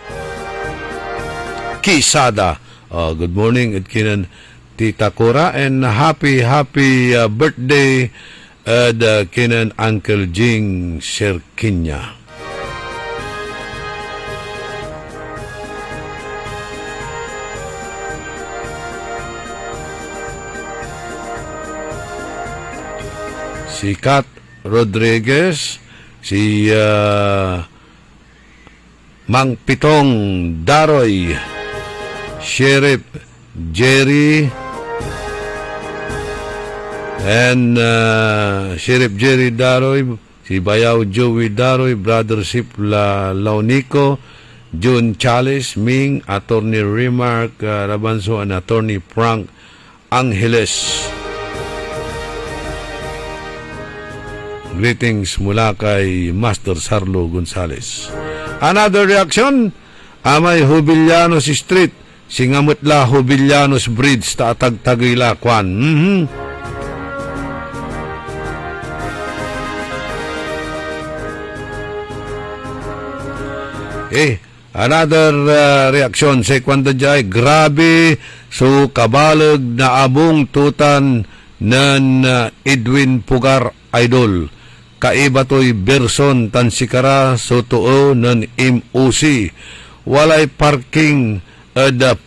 kisada. Good morning at kinan Tita Cora and happy birthday at kinan Uncle Jing Serkinya. Si Kat Rodriguez, si Mang Pitong Daroy, Sheriff Jerry, and Sheriff Jerry Daroy, si Bayaw Joey Daroy, Brother Sip Launico, June Chalice, Ming, Attorney Remark Rabanso, and Attorney Frank Angeles. Greetings mula kay Master Sarlo Gonzales. Another reaction, amay Jubillanos Street, singamutla Jubillanos Bridge, taatag-tagila kwan. Another reaction, say kwanda jay, grabe, so kabalag na abong tutan nan Edwin Pugar Idol. Kaiba to'y berson tan sikara so tuo ng MOC. Walay parking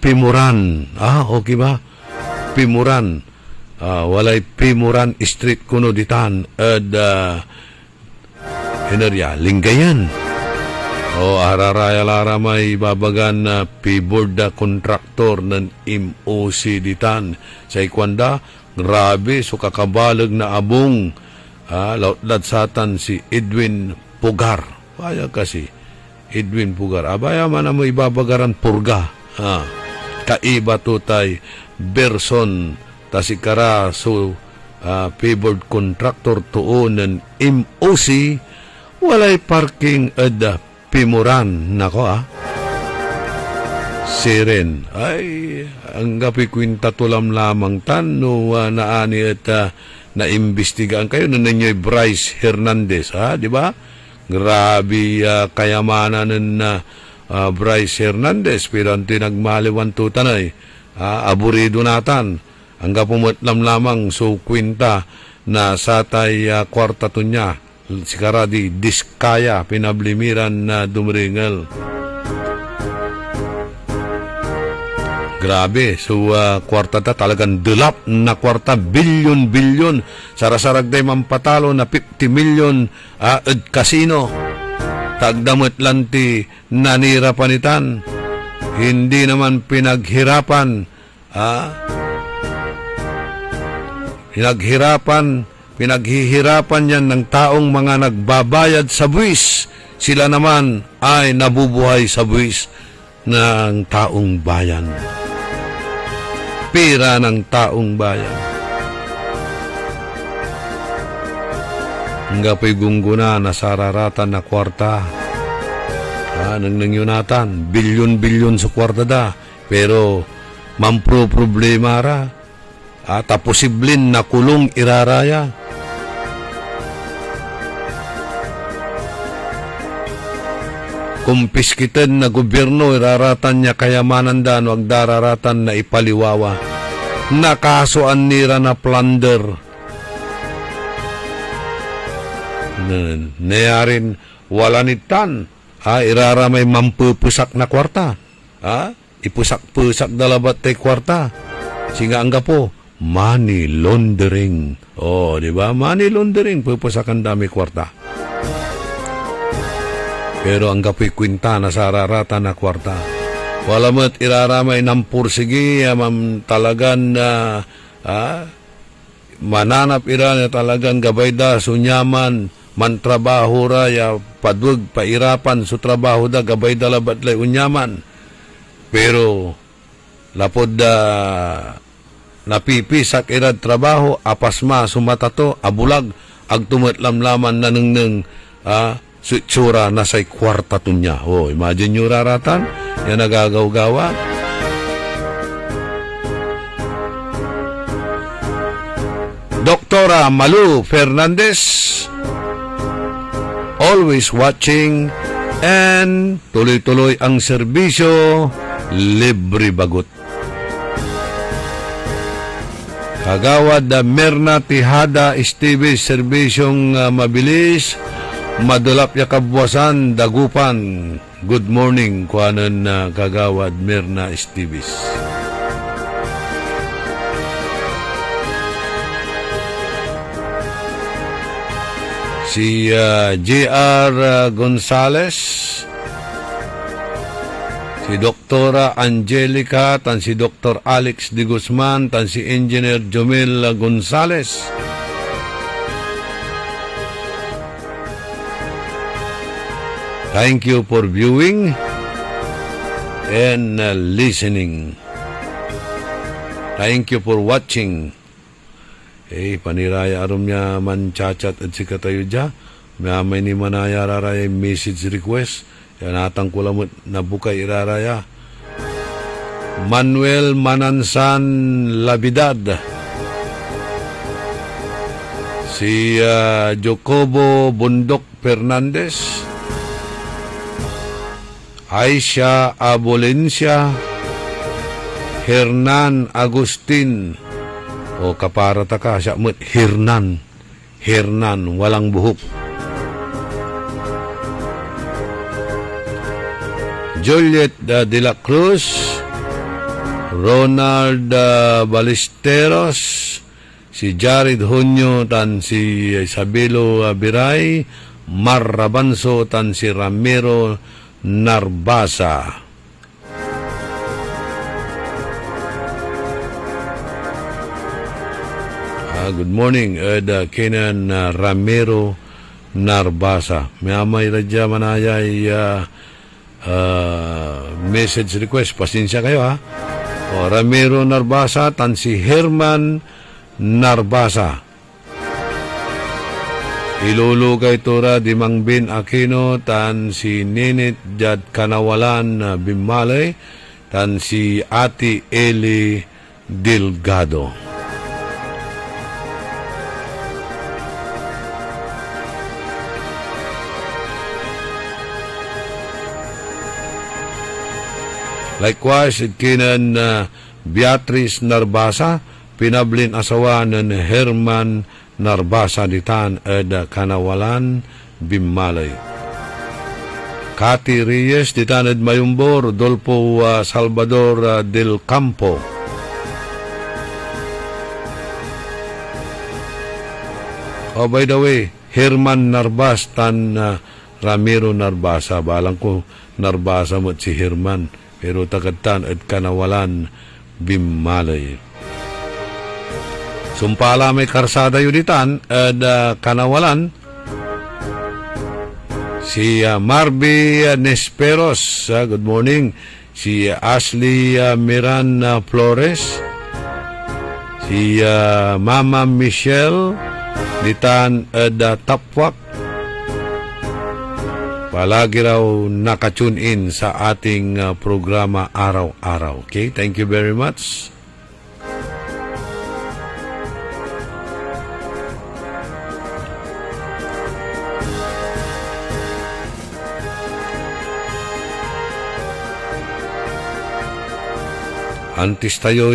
Pimuran. Okay ba? Pimuran. Walay Pimuran Street kuno ditan Henerya, Lingayan. Hararaya laramay babagan na P-board kontraktor ng MOC ditan. Sa ikwanda, grabe, so kakabalag na abong lautlad satan si Edwin Pugar. Kaya kasi Edwin Pugar. Abaya man mo ibabagaran purga. Kaiba to tay Berson tasikara so favored contractor tuon ng MOC walay parking at Pimuran. Nako Siren. Ay, ang gapi kwinta tulam lamang tan no naani at naimbestigaan kayo na ninyo'y Bryce Hernandez, di ba? Grabe kayamanan ng Bryce Hernandez, pero ang tinagmaliwan tutanay, aburido natan, hanggang pumatlam lamang so kwinta na satay kwarta to niya, sikara di diskaya, pinablimiran na dumringal. Grabe, so kwarta ta talagang delap na kwarta, bilyon. Sarasarag day mampatalo na 50 million kasino. Tagdamot lanti nanira panitan. Hindi naman pinaghirapan. Pinaghihirapan yan ng taong mga nagbabayad sa buwis. Sila naman ay nabubuhay sa buwis ng taong bayan. Pira ng taong bayan. Hanggang po'y gungguna na sararatan na kwarta. Nang nangyunatan, bilyon-bilyon sa kwarta da. Pero, problema ra. At posiblin na kulong iraraya. Kumpiskitin na gobyerno, iraratan niya kayamanan da, wag dararatan na ipaliwawa. Nakasuan nira na plunder. Nayarin wala nitan. Iraramay mampupusak na kwarta. Ipusak-pusak dalabat tay kwarta. Singa angga po, money laundering. Di ba? Money laundering, pupusakan dami kwarta. Pero angga po'y kwinta na sararata na kwarta. Wala mo't iraramay ng pursigi, talagan na mananap ira na talagang gabayda, sunyaman, mantrabaho ra, padwag, pairapan, so trabaho da, gabayda labat lay unyaman. Pero, lapod napipisak irad trabaho, apasma, sumatato, abulag, agtumatlamlaman na nang suitsura na say kwarta tunya. Imagine nyo raratan, yan nagagaw-gawa. Doktora Malu Fernandez, always watching, and tuloy-tuloy ang serbisyo, libre bagot. Kagawad Merna Tihada Stevie, serbisyong mabilis, madulap ya kabwasan, dagupan. Good morning, kuanan kagawad Merna Stevie. Si J.R. Gonzales, si Doktora Angelica, tan si Dr. Alex de Guzman, tan si Engineer Jomel Gonzales. Thank you for viewing and listening. Thank you for watching. Paniraya arum niya man chat-chat at si katayo dya. May ni manaya raraya message request. Yan atang kulamot na bukay iraraya. Manuel Manansan Labidad. Si Jacobo Bundok Fernandez. Aisha Abolencia. Hernan Agustin. Kaparata ka siya mo, Hernan, walang buhok. Juliet de la Cruz, Ronald Ballesteros, si Jared Hunyo, tan si Isabelo Biray, Mar Rabanso, tan si Ramiro Narbasa. Good morning, Kenan Ramiro Narbasa. May radya manayay message request. Pasensya kayo ha. Ramiro Narbasa, tan si Herman Narbasa. Ilulugay tora di Mangbin Aquino, tan si Ninit Jad Kanawalan Bimalay, tan si Ati Eli Delgado. Likewise, kinan Beatrice Narbasa, pinablin asawa ng Herman Narbasa ditan ed Kanawalan Bimalay. Cathy Reyes ditan ed Mayumbo, Rodolfo Salvador del Campo. By the way, Herman Narbas tan Ramiro Narbasa. Balang ko Narbasa mo si Herman. Pero tagatan at Kanawalan Bimalay. Sumpala may karsada yuditan at kanawalan. Si Marby Nesperos, good morning. Si Ashley Miran Flores. Si Mama Michelle ditan at Tapwak. Palagi raw nakatune in sa ating programa araw-araw. Okay, thank you very much. Antis tayo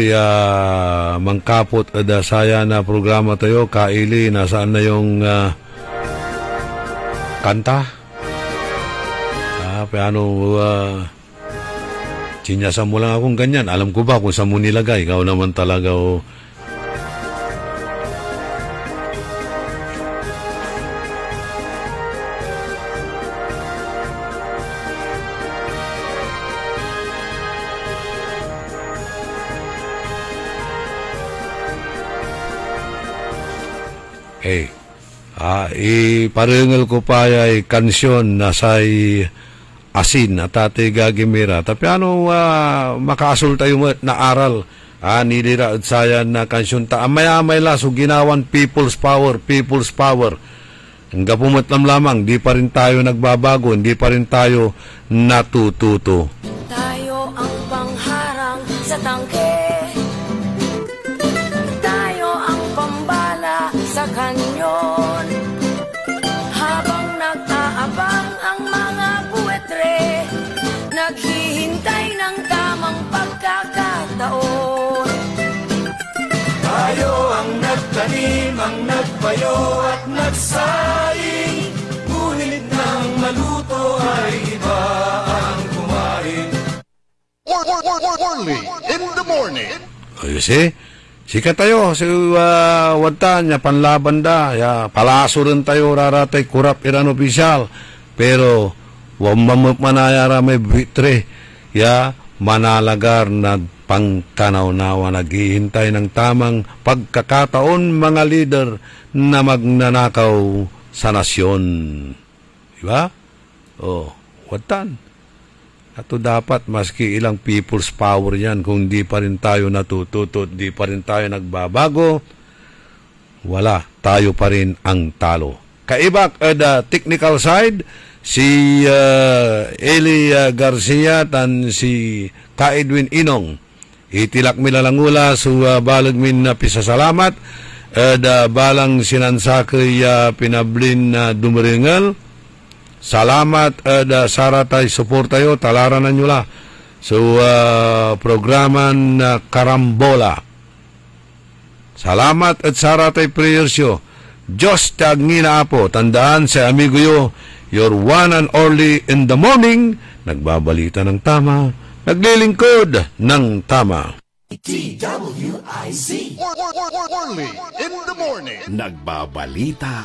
mangkapot ada saya na programa tayo kaili nasaan na yung kanta. Paano sinyasan mo lang akong ganyan. Alam ko ba kung saan mo nilagay? Ikaw naman talaga iparengal ko pa ay kansyon na say asin at ate gagimira. Tapi makaasul tayo na aral. Nilira at sayan na kansyon ta. Amay-amay la, so ginawan people's power, people's power. Hanggang pumatlam lamang, di pa rin tayo nagbabago, hindi pa rin tayo natututo.
Tayo ang pangharang sa tangke. Tayo ang pambala sa kanyon. Habang nag-aabang ang mga buwetre, naghihintay ng tamang pagkakataon.
Tayo ang nagtanim, ang nagbayo at nagsaing. Ngunit nang maluto ay iba ang kumain.
Orly in the morning.
You see? Sika tayo, wata niya panlaban da, palaso rin tayo, raratay, kurap, iran opisyal. Pero, manayara may bitre, manalagar na pangtanaw-nawa, naghihintay ng tamang pagkakataon, mga leader na magnanakaw sa nasyon. Diba? Watan. Ato dapat maski ilang people's power yan, kung di pa rin tayo natututo, di pa rin tayo nagbabago, wala, tayo pa rin ang talo. Kaibak the technical side, si Eli Garcia tan si Ka Edwin Inong. Itilak milalangula so balagmin na pisasalamat, balang sinansakay pinablin na dumaringal. Salamat saratay support tayo talaranan nyo la so programa na Karambola. Salamat at saratay prayers yo. Diyos tagngina po, tandaan sa amigo yo, your one and only in the morning, nagbabalita ng tama, naglilingkod ng tama.
DWIZ. Orly in the morning.
Nagbabalita,